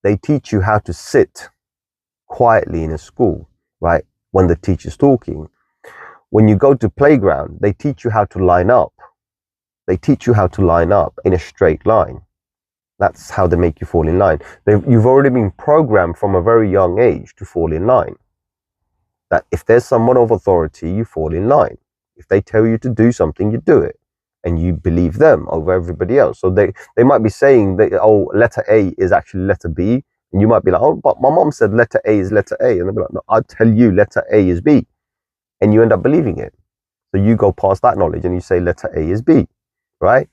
they teach you how to sit quietly in a school, right, when the teacher's talking. When you go to playground, they teach you how to line up. They teach you how to line up in a straight line. That's how they make you fall in line. You've already been programmed from a very young age to fall in line. That if there's someone of authority, you fall in line. If they tell you to do something, you do it. And you believe them over everybody else. So they might be saying that, oh, letter A is actually letter B. And you might be like, oh, but my mom said letter A is letter A. And they'll be like, no, I'll tell you letter A is B. And you end up believing it. So you go past that knowledge and you say letter A is B, right?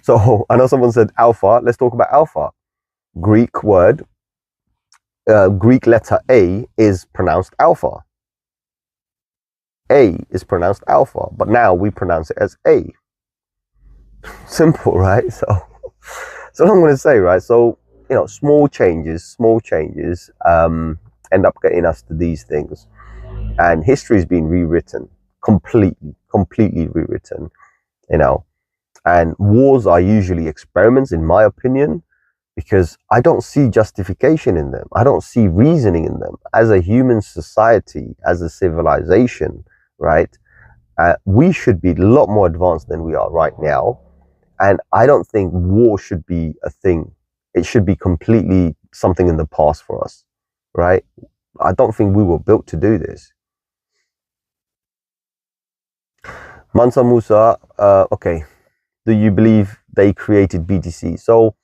So I know someone said alpha. Let's talk about alpha. Greek word, Greek letter A is pronounced alpha. A is pronounced alpha, but now we pronounce it as A. Simple, right? So what I'm going to say, right? So, you know, small changes end up getting us to these things. And history is being rewritten, completely rewritten, you know. And wars are usually experiments, in my opinion, because I don't see justification in them. I don't see reasoning in them. As a human society, as a civilization, right, we should be a lot more advanced than we are right now. And I don't think war should be a thing. It should be completely something in the past for us, right? I don't think we were built to do this. Mansa Musa, okay. Do you believe they created BTC? So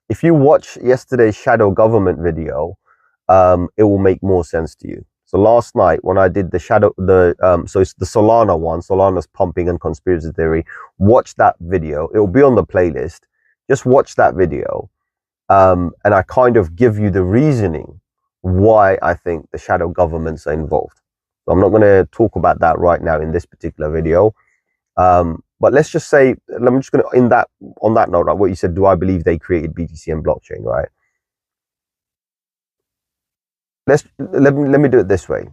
if you watch yesterday's shadow government video, it will make more sense to you. So last night when I did the so it's the Solana one, Solana's pumping and conspiracy theory. Watch that video. It will be on the playlist. Just watch that video, and I kind of give you the reasoning why I think the shadow governments are involved. So I'm not going to talk about that right now in this particular video. But let's just say, I'm just going to, on that note, right, what you said, do I believe they created BTC and blockchain, right? Let me do it this way.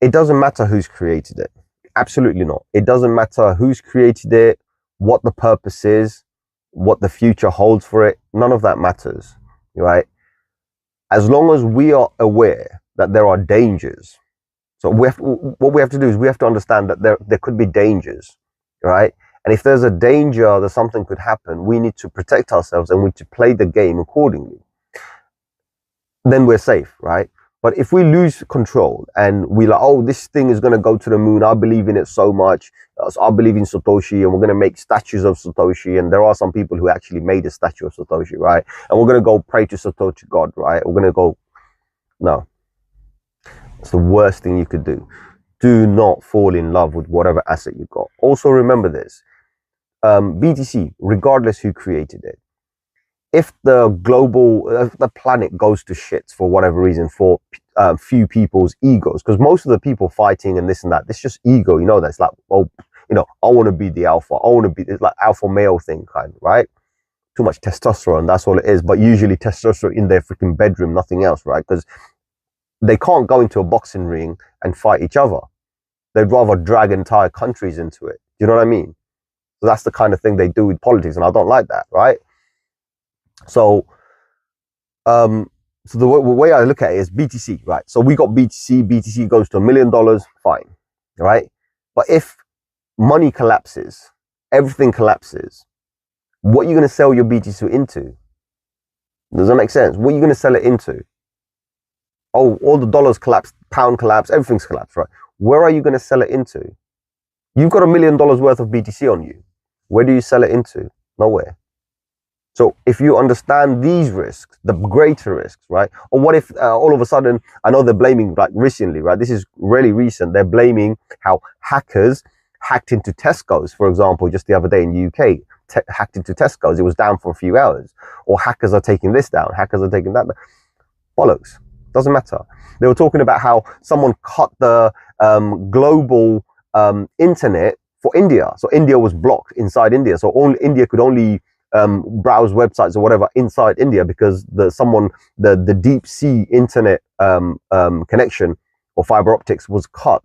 It doesn't matter who's created it. Absolutely not. It doesn't matter who's created it, what the purpose is, what the future holds for it. None of that matters, right? As long as we are aware that there are dangers. So what we have to do is we have to understand that there could be dangers, right? And if there's a danger that something could happen, we need to protect ourselves and we need to play the game accordingly. Then we're safe, right? But if we lose control and we're like, oh, this thing is going to go to the moon, I believe in it so much, so I believe in Satoshi, and we're going to make statues of Satoshi, and there are some people who actually made a statue of Satoshi, right? And we're going to go pray to Satoshi God, right? We're going to go, no. It's the worst thing you could do. Do not fall in love with whatever asset you got. Also remember this, BTC, regardless who created it, if the planet goes to shit for whatever reason, for few people's egos, because most of the people fighting and this and that, it's just ego, you know, that's like, oh, you know, I want to be the alpha, I want to be, it's like alpha male thing kind of, right? Too much testosterone, that's all it is. But usually testosterone in their freaking bedroom, nothing else, right? Because they can't go into a boxing ring and fight each other. They'd rather drag entire countries into it. Do you know what I mean? So that's the kind of thing they do with politics, and I don't like that, right? So, so the way I look at it is BTC, right? So we got BTC. BTC goes to $1 million, fine, right? But if money collapses, everything collapses, what are you going to sell your BTC into? Does that make sense? What are you going to sell it into? Oh, all the dollars collapsed, pound collapsed, everything's collapsed, right? Where are you going to sell it into? You've got $1 million worth of BTC on you. Where do you sell it into? Nowhere. So if you understand these risks, the greater risks, right? Or what if all of a sudden, I know they're blaming, like recently, right? This is really recent. They're blaming how hackers hacked into Tesco's, for example, just the other day in the UK, hacked into Tesco's. It was down for a few hours. Or hackers are taking this down. Hackers are taking that down. Bollocks. Doesn't matter. They were talking about how someone cut the global internet for India. So India was blocked inside India. So India could only browse websites or whatever inside India because the deep sea internet connection or fiber optics was cut.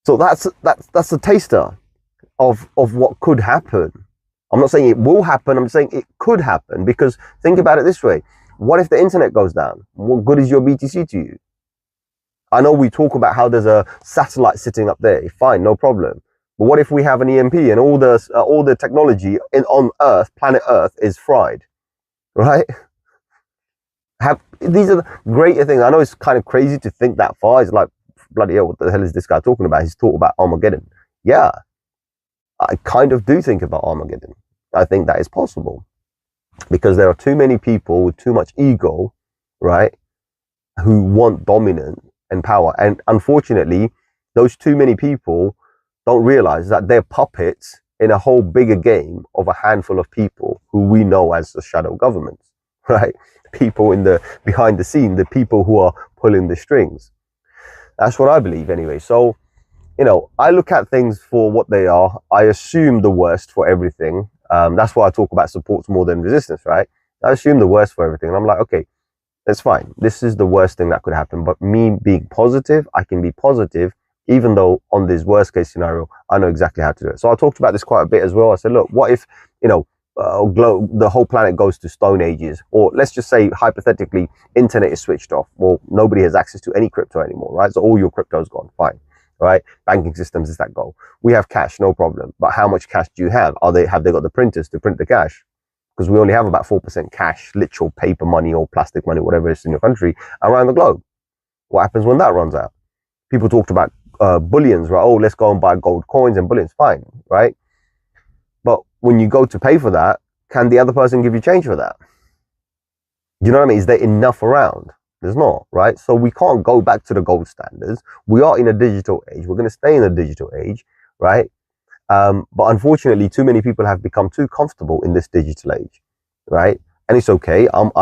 So that's a taster of what could happen. I'm not saying it will happen. I'm saying it could happen, because think about it this way. What if the internet goes down? What good is your BTC to you? I know we talk about how there's a satellite sitting up there. Fine, no problem. But what if we have an EMP and all the technology on Earth, planet Earth, is fried, right? These are the greater things. I know it's kind of crazy to think that far. It's like, bloody hell, what the hell is this guy talking about? He's talking about Armageddon. Yeah, I kind of do think about Armageddon. I think that is possible. Because there are too many people with too much ego, right, who want dominance and power. And unfortunately, those too many people don't realize that they're puppets in a whole bigger game of a handful of people who we know as the shadow governments, right? People behind the scene, the people who are pulling the strings. That's what I believe anyway. So, you know, I look at things for what they are. I assume the worst for everything. That's why I talk about supports more than resistance, right? I assume the worst for everything. And I'm like, okay, that's fine. This is the worst thing that could happen. But me being positive, I can be positive, even though on this worst case scenario, I know exactly how to do it. So I talked about this quite a bit as well. I said, look, what if, you know, the whole planet goes to stone ages, or let's just say hypothetically, internet is switched off. Well, nobody has access to any crypto anymore, right? So all your crypto is gone. Fine. Right? Banking systems is that goal. We have cash, no problem. But how much cash do you have? Have they got the printers to print the cash? Because we only have about 4% cash, literal paper money or plastic money, whatever it is in your country, around the globe. What happens when that runs out? People talked about bullions, right? Oh, let's go and buy gold coins and bullions. Fine, right? But when you go to pay for that, can the other person give you change for that? You know what I mean? Is there enough around? There's not, right? So we can't go back to the gold standards. We are in a digital age. We're going to stay in a digital age, right? But unfortunately, too many people have become too comfortable in this digital age, right? And it's okay. I'm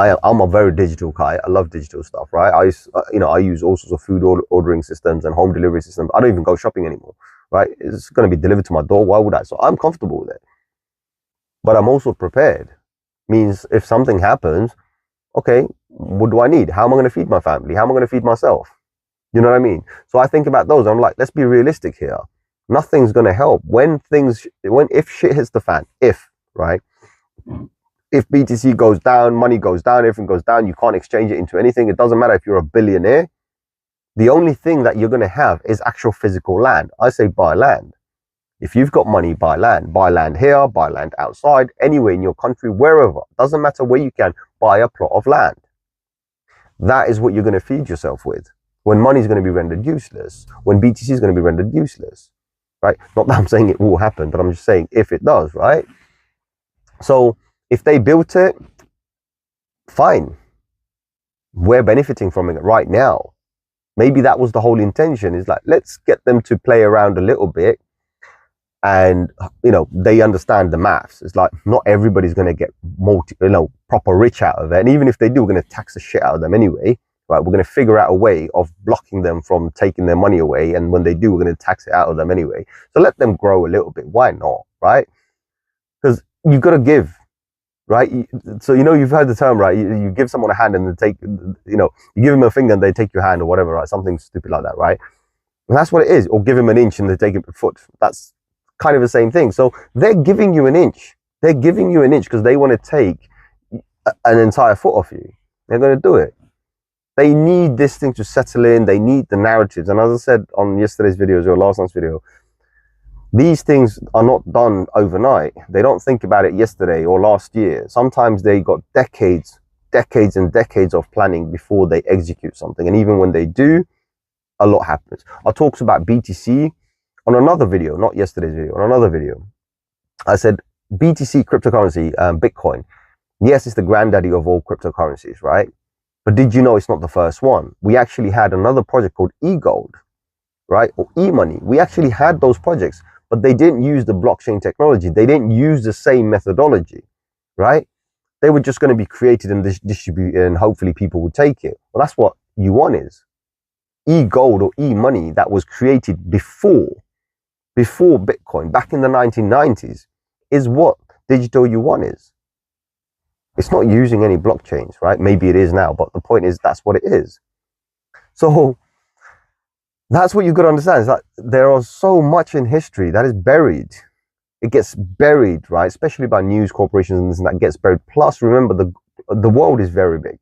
a very digital guy. I love digital stuff, right? I use all sorts of food ordering systems and home delivery systems. I don't even go shopping anymore, right? It's going to be delivered to my door. Why would I? So I'm comfortable with it. But I'm also prepared. Means if something happens, okay, what do I need? How am I going to feed my family? How am I going to feed myself? You know what I mean? So I think about those. I'm like, let's be realistic here. Nothing's going to help if shit hits the fan, right? If BTC goes down, money goes down, everything goes down, you can't exchange it into anything. It doesn't matter if you're a billionaire. The only thing that you're going to have is actual physical land. I say buy land. If you've got money, buy land. Buy land here, buy land outside, anywhere in your country, wherever. Doesn't matter where you can, buy a plot of land. That is what you're going to feed yourself with. When money is going to be rendered useless, when BTC is going to be rendered useless, right? Not that I'm saying it will happen, but I'm just saying if it does, right? So if they built it, fine. We're benefiting from it right now. Maybe that was the whole intention, is like, let's get them to play around a little bit. And, they understand the maths. It's like, not everybody's going to get proper rich out of it. And even if they do, we're going to tax the shit out of them anyway, right? We're going to figure out a way of blocking them from taking their money away. And when they do, we're going to tax it out of them anyway. So let them grow a little bit. Why not, right? Because you've got to give, right? So, you've heard the term, right? You give someone a hand and they take, you give them a finger and they take your hand or whatever, right? Something stupid like that, right? And that's what it is. Or give them an inch and they take a foot. That's kind of the same thing. So they're giving you an inch. They're giving you an inch because they want to take an entire foot off you. They're going to do it. They need this thing to settle in. They need the narratives. And as I said on yesterday's videos or last night's video, these things are not done overnight. They don't think about it yesterday or last year. Sometimes they got decades and decades of planning before they execute something. And even when they do, a lot happens. I talked about BTC on another video, not yesterday's video, on another video. I said BTC cryptocurrency, Bitcoin. Yes, it's the granddaddy of all cryptocurrencies, right? But did you know it's not the first one? We actually had another project called eGold, right? Or eMoney. We actually had those projects, but they didn't use the blockchain technology. They didn't use the same methodology, right? They were just going to be created and distributed, and hopefully people would take it. Well, that's what U1 is. eGold or eMoney, that was created before Bitcoin, back in the 1990s, is what digital U1 is. It's not using any blockchains, right? Maybe it is now, but the point is that's what it is. So that's what you've got to understand, is that there is so much in history that is buried. It gets buried, right? Especially by news corporations and this and that gets buried. Plus, remember, the world is very big,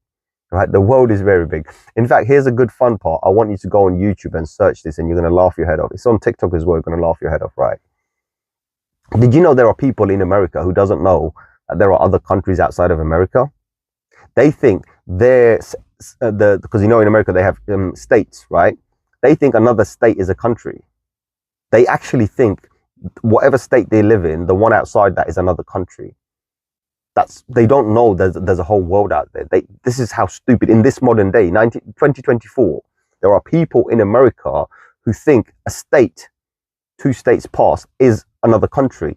right? The world is very big. In fact, here's a good fun part. I want you to go on YouTube and search this and you're going to laugh your head off. It's on TikTok as well. You're going to laugh your head off, right? Did you know there are people in America who doesn't know that there are other countries outside of America? They think because in America they have states, right? They think another state is a country. They actually think whatever state they live in, the one outside that is another country. They don't know there's a whole world out there. This is how stupid, in this modern day, 2024, there are people in America who think a state, 2 states past, is another country.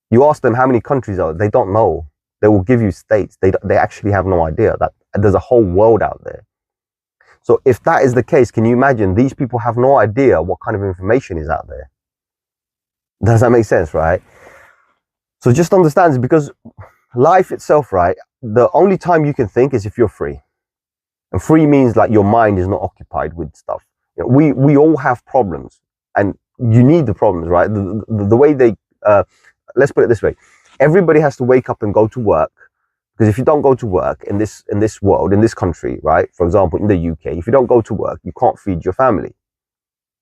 You ask them how many countries are there, they don't know. They will give you states. They actually have no idea that there's a whole world out there. So if that is the case, can you imagine these people have no idea what kind of information is out there? Does that make sense, right? So just understand, because life itself, right, the only time you can think is if you're free. And free means like your mind is not occupied with stuff. We all have problems, and you need the problems, right? The way they, let's put it this way. Everybody has to wake up and go to work, because if you don't go to work in this world, in this country, right? For example, in the UK, if you don't go to work, you can't feed your family.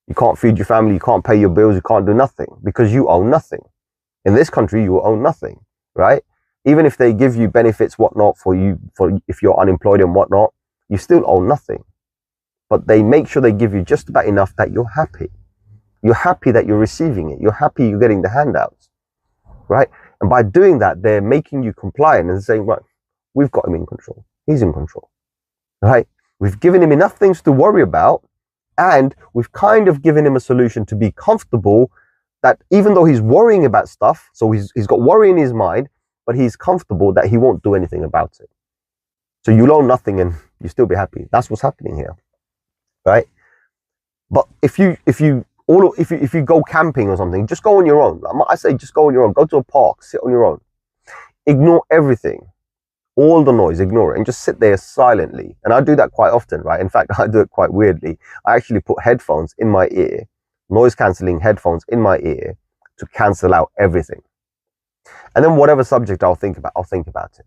You can't feed your family, you can't pay your bills, you can't do nothing, because you own nothing. In this country, you own nothing, right? Even if they give you benefits, whatnot, for if you're unemployed and whatnot, you still own nothing. But they make sure they give you just about enough that you're happy. You're happy that you're receiving it. You're happy you're getting the handouts, right? And by doing that, they're making you compliant and saying, right, we've got him in control. He's in control, right? We've given him enough things to worry about, and we've kind of given him a solution to be comfortable that even though he's worrying about stuff, so he's got worry in his mind, but he's comfortable that he won't do anything about it. So you'll own nothing and you still be happy. That's what's happening here, right? But if you go camping or something, just go on your own. I say just go on your own. Go to a park, sit on your own. Ignore everything, all the noise, ignore it, and just sit there silently. And I do that quite often, right? In fact, I do it quite weirdly. I actually put headphones in my ear, noise cancelling headphones in my ear to cancel out everything. And then whatever subject I'll think about it.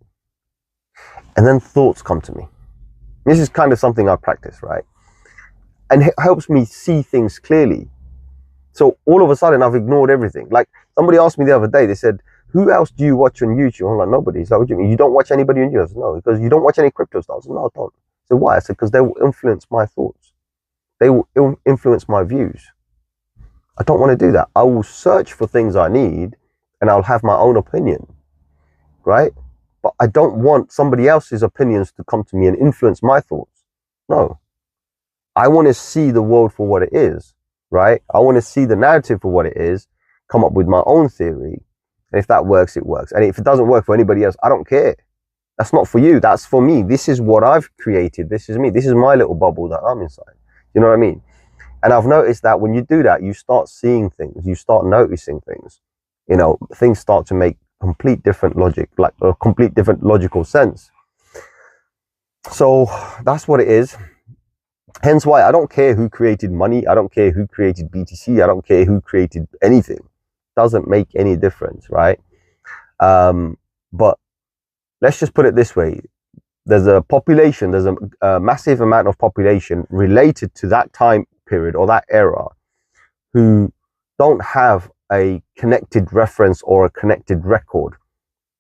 And then thoughts come to me. This is kind of something I practice, right? And it helps me see things clearly. So all of a sudden I've ignored everything. Like somebody asked me the other day, they said, who else do you watch on YouTube? I'm like, nobody. He's like, what do you mean? You don't watch anybody on YouTube? I said, no, because you don't watch any crypto stars. No, I don't. So why? I said, because they will influence my thoughts. They will influence my views. I don't want to do that. I will search for things I need and I'll have my own opinion, right? But I don't want somebody else's opinions to come to me and influence my thoughts. No. I want to see the world for what it is, right? I want to see the narrative for what it is, come up with my own theory. And if that works, it works. And if it doesn't work for anybody else, I don't care. That's not for you. That's for me. This is what I've created. This is me. This is my little bubble that I'm inside. You know what I mean? And I've noticed that when you do that, you start seeing things. You start noticing things. You know, things start to make complete different logic, like a complete different logical sense. So that's what it is. Hence why I don't care who created money. I don't care who created BTC. I don't care who created anything. Doesn't make any difference, right? But let's just put it this way. There's a population, there's a massive amount of population related to that time period or that era who don't have a connected reference or a connected record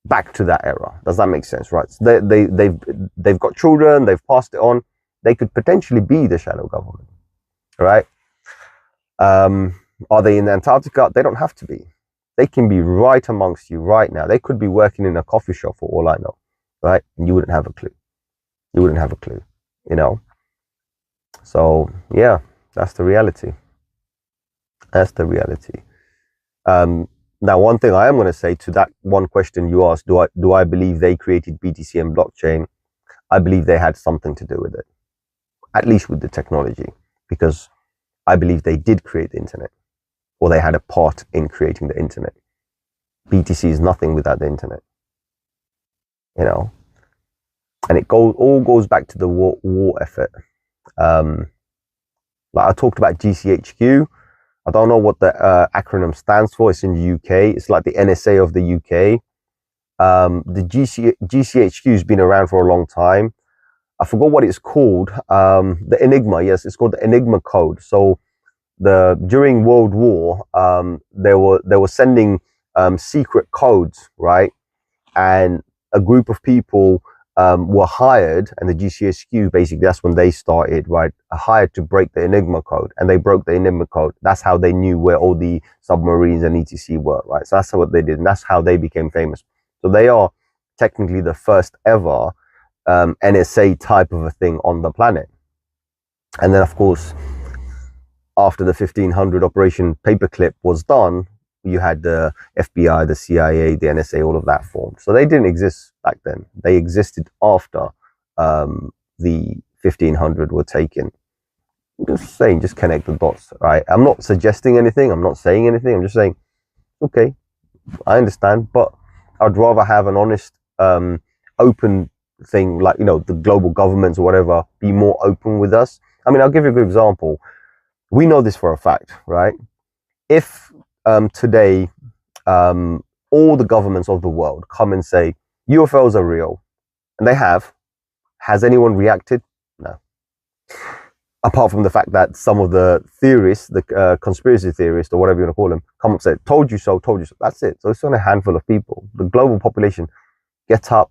back to that era. Does that make sense, right? So they've got children, they've passed it on. They could potentially be the shadow government, right? Are they in Antarctica? They don't have to be. They can be right amongst you right now. They could be working in a coffee shop for all I know, right? And you wouldn't have a clue. You wouldn't have a clue, you know? So, yeah, that's the reality. That's the reality. Now, one thing I am going to say to that one question you asked, do I believe they created BTC and blockchain? I believe they had something to do with it, at least with the technology, because I believe they did create the internet, or they had a part in creating the internet. BTC is nothing without the internet, you know, and it all goes back to the war effort. Like I talked about GCHQ. I don't know what the acronym stands for. It's in the UK. It's like the NSA of the UK. The GCHQ has been around for a long time. I forgot what it's called. The Enigma. Yes, it's called the Enigma code. So during World War, they were sending secret codes, right? And a group of people were hired, and the GCHQ, basically that's when they started, right? Hired to break the Enigma code, and they broke the Enigma code. That's how they knew where all the submarines and etc were, right? So that's what they did, and that's how they became famous. So they are technically the first ever NSA type of a thing on the planet. And then, of course, after the 1500 Operation Paperclip was done, you had the FBI, the CIA, the NSA, all of that formed. So they didn't exist back then. They existed after the 1500 were taken. I'm just saying, just connect the dots, right? I'm not suggesting anything. I'm not saying anything. I'm just saying, okay, I understand, but I'd rather have an honest, open thing, like, you know, the global governments or whatever, be more open with us. I mean, I'll give you a good example. We know this for a fact, right? If today all the governments of the world come and say UFOs are real, and they has anyone reacted? No. Apart from the fact that some of the theorists, the conspiracy theorists or whatever you want to call them, come up and say, told you so, told you so. That's it. So it's only a handful of people. The global population get up,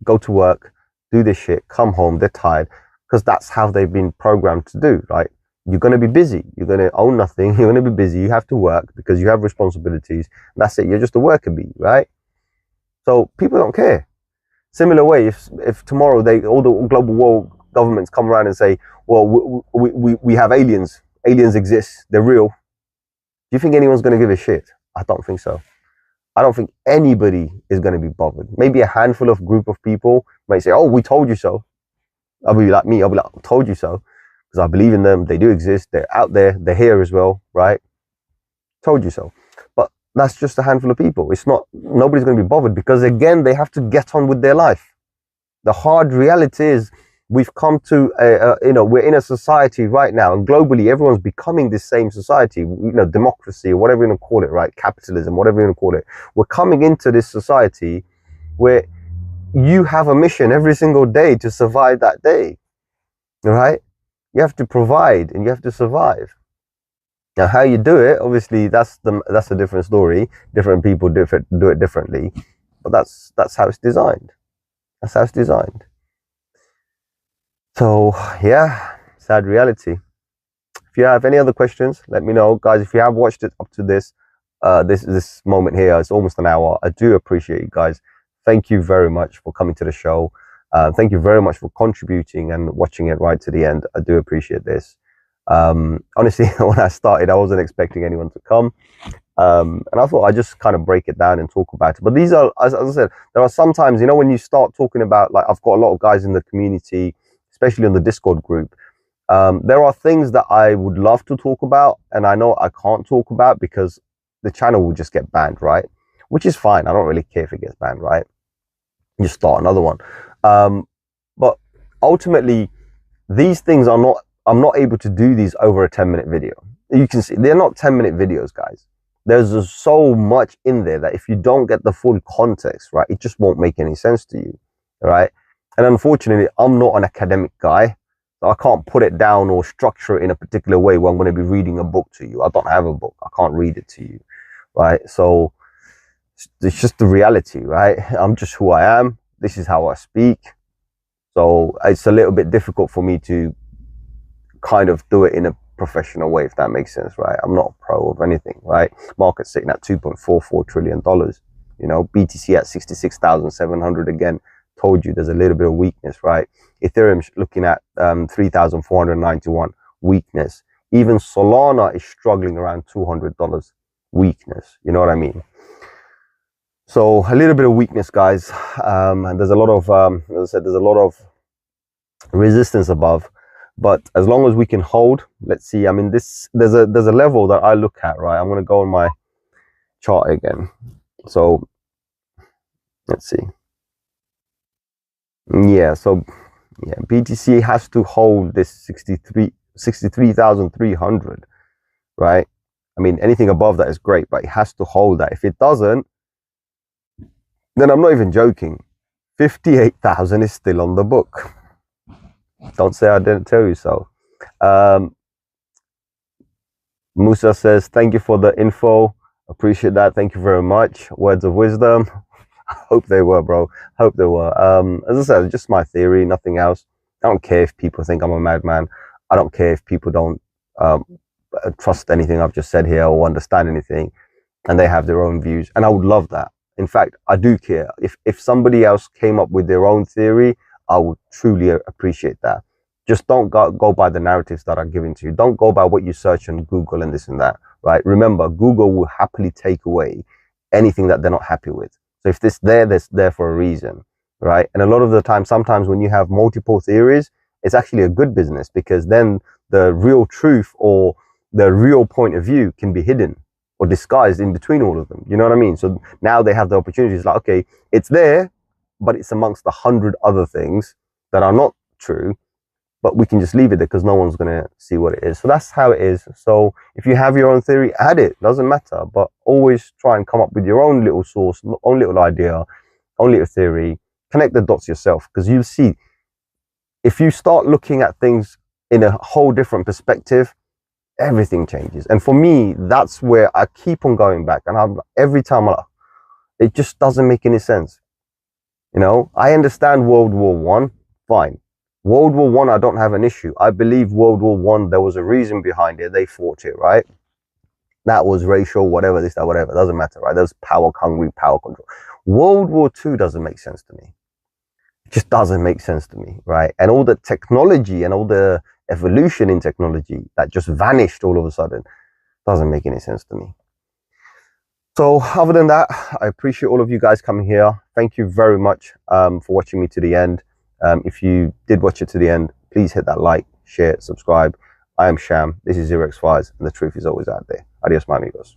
go to work, do this shit, come home, they're tired, because that's how they've been programmed to do, right? You're going to be busy. You're going to own nothing. You're going to be busy. You have to work because you have responsibilities. That's it. You're just a worker bee, right? So people don't care. Similar way, if tomorrow all the global world governments come around and say, well, we have aliens exist, they're real. Do you think anyone's going to give a shit? I don't think so. I don't think anybody is going to be bothered. Maybe a handful of group of people might say, oh, we told you so. I'll be like me, I'll be like, I told you so, because I believe in them, they do exist, they're out there, they're here as well, right? Told you so. But that's just a handful of people. It's not, nobody's going to be bothered, because again, they have to get on with their life. The hard reality is we've come to we're in a society right now, and globally everyone's becoming this same society, democracy or whatever you want to call it, right? Capitalism, whatever you want to call it. We're coming into this society where you have a mission every single day to survive that day, right? You have to provide and you have to survive. Now, how you do it, obviously, that's a different story. Different people do it differently, but that's how it's designed. That's how it's designed. So yeah, sad reality. If you have any other questions, let me know, guys. If you have watched it up to this moment here, it's almost an hour. I do appreciate you guys. Thank you very much for coming to the show. Thank you very much for contributing and watching it right to the end. I do appreciate this. Honestly, when I started, I wasn't expecting anyone to come. And I thought I'd just kind of break it down and talk about it. But these are, as I said, there are sometimes, when you start talking about, like, I've got a lot of guys in the community, especially on the Discord group. There are things that I would love to talk about, and I know I can't talk about because the channel will just get banned, right? Which is fine. I don't really care if it gets banned, right? Just start another one. But ultimately, these things I'm not able to do these over a 10-minute video. You can see they're not 10-minute videos, guys. There's just so much in there that if you don't get the full context, right, it just won't make any sense to you, right? And unfortunately, I'm not an academic guy, so I can't put it down or structure it in a particular way where I'm going to be reading a book to you. I don't have a book. I can't read it to you, right? So it's just the reality, right? I'm just who I am. This is how I speak. So it's a little bit difficult for me to kind of do it in a professional way, if that makes sense, right? I'm not a pro of anything, right? Market's sitting at $2.44 trillion. BTC at 66,700 again. Told you there's a little bit of weakness, right? Ethereum's looking at 3,491 weakness. Even Solana is struggling around $200 weakness. You know what I mean? So a little bit of weakness, guys, and there's a lot of as I said, there's a lot of resistance above. But as long as we can hold, let's see. I mean, there's a level that I look at, right? I'm going to go on my chart again. So let's see. Yeah, so yeah, BTC has to hold this 63,300, right? I mean, anything above that is great, but it has to hold that. If it doesn't, then I'm not even joking. 58,000 is still on the book. Don't say I didn't tell you so. Musa says, thank you for the info. Appreciate that. Thank you very much. Words of wisdom. Hope they were, bro. Hope they were. As I said, just my theory, nothing else. I don't care if people think I'm a madman. I don't care if people don't trust anything I've just said here or understand anything, and they have their own views. And I would love that. In fact, I do care. If somebody else came up with their own theory, I would truly appreciate that. Just don't go by the narratives that are given to you. Don't go by what you search on Google and this and that, right? Remember, Google will happily take away anything that they're not happy with. So if this that's there for a reason, right? And a lot of the time, sometimes when you have multiple theories, it's actually a good business, because then the real truth or the real point of view can be hidden or disguised in between all of them. You know what I mean? So now they have the opportunities, like, okay, it's there, but it's amongst 100 other things that are not true, but we can just leave it there because no one's going to see what it is. So that's how it is. So if you have your own theory, add it. Doesn't matter. But always try and come up with your own little source, own little idea, own little theory. Connect the dots yourself, because you'll see, if you start looking at things in a whole different perspective, everything changes. And for me, that's where I keep on going back. And every time it just doesn't make any sense. I understand World War One, fine. World War One, I don't have an issue. I believe World War One, there was a reason behind it. They fought it, right? That was racial, whatever, this, that, whatever. It doesn't matter, right? There's power hungry, power control. World War II doesn't make sense to me. It just doesn't make sense to me, right? And all the technology and all the evolution in technology that just vanished all of a sudden doesn't make any sense to me. So other than that, I appreciate all of you guys coming here. Thank you very much for watching me to the end. If you did watch it to the end, please hit that like, share, subscribe. I am Sham. This is 0xfiles, and the truth is always out there. Adios, my amigos.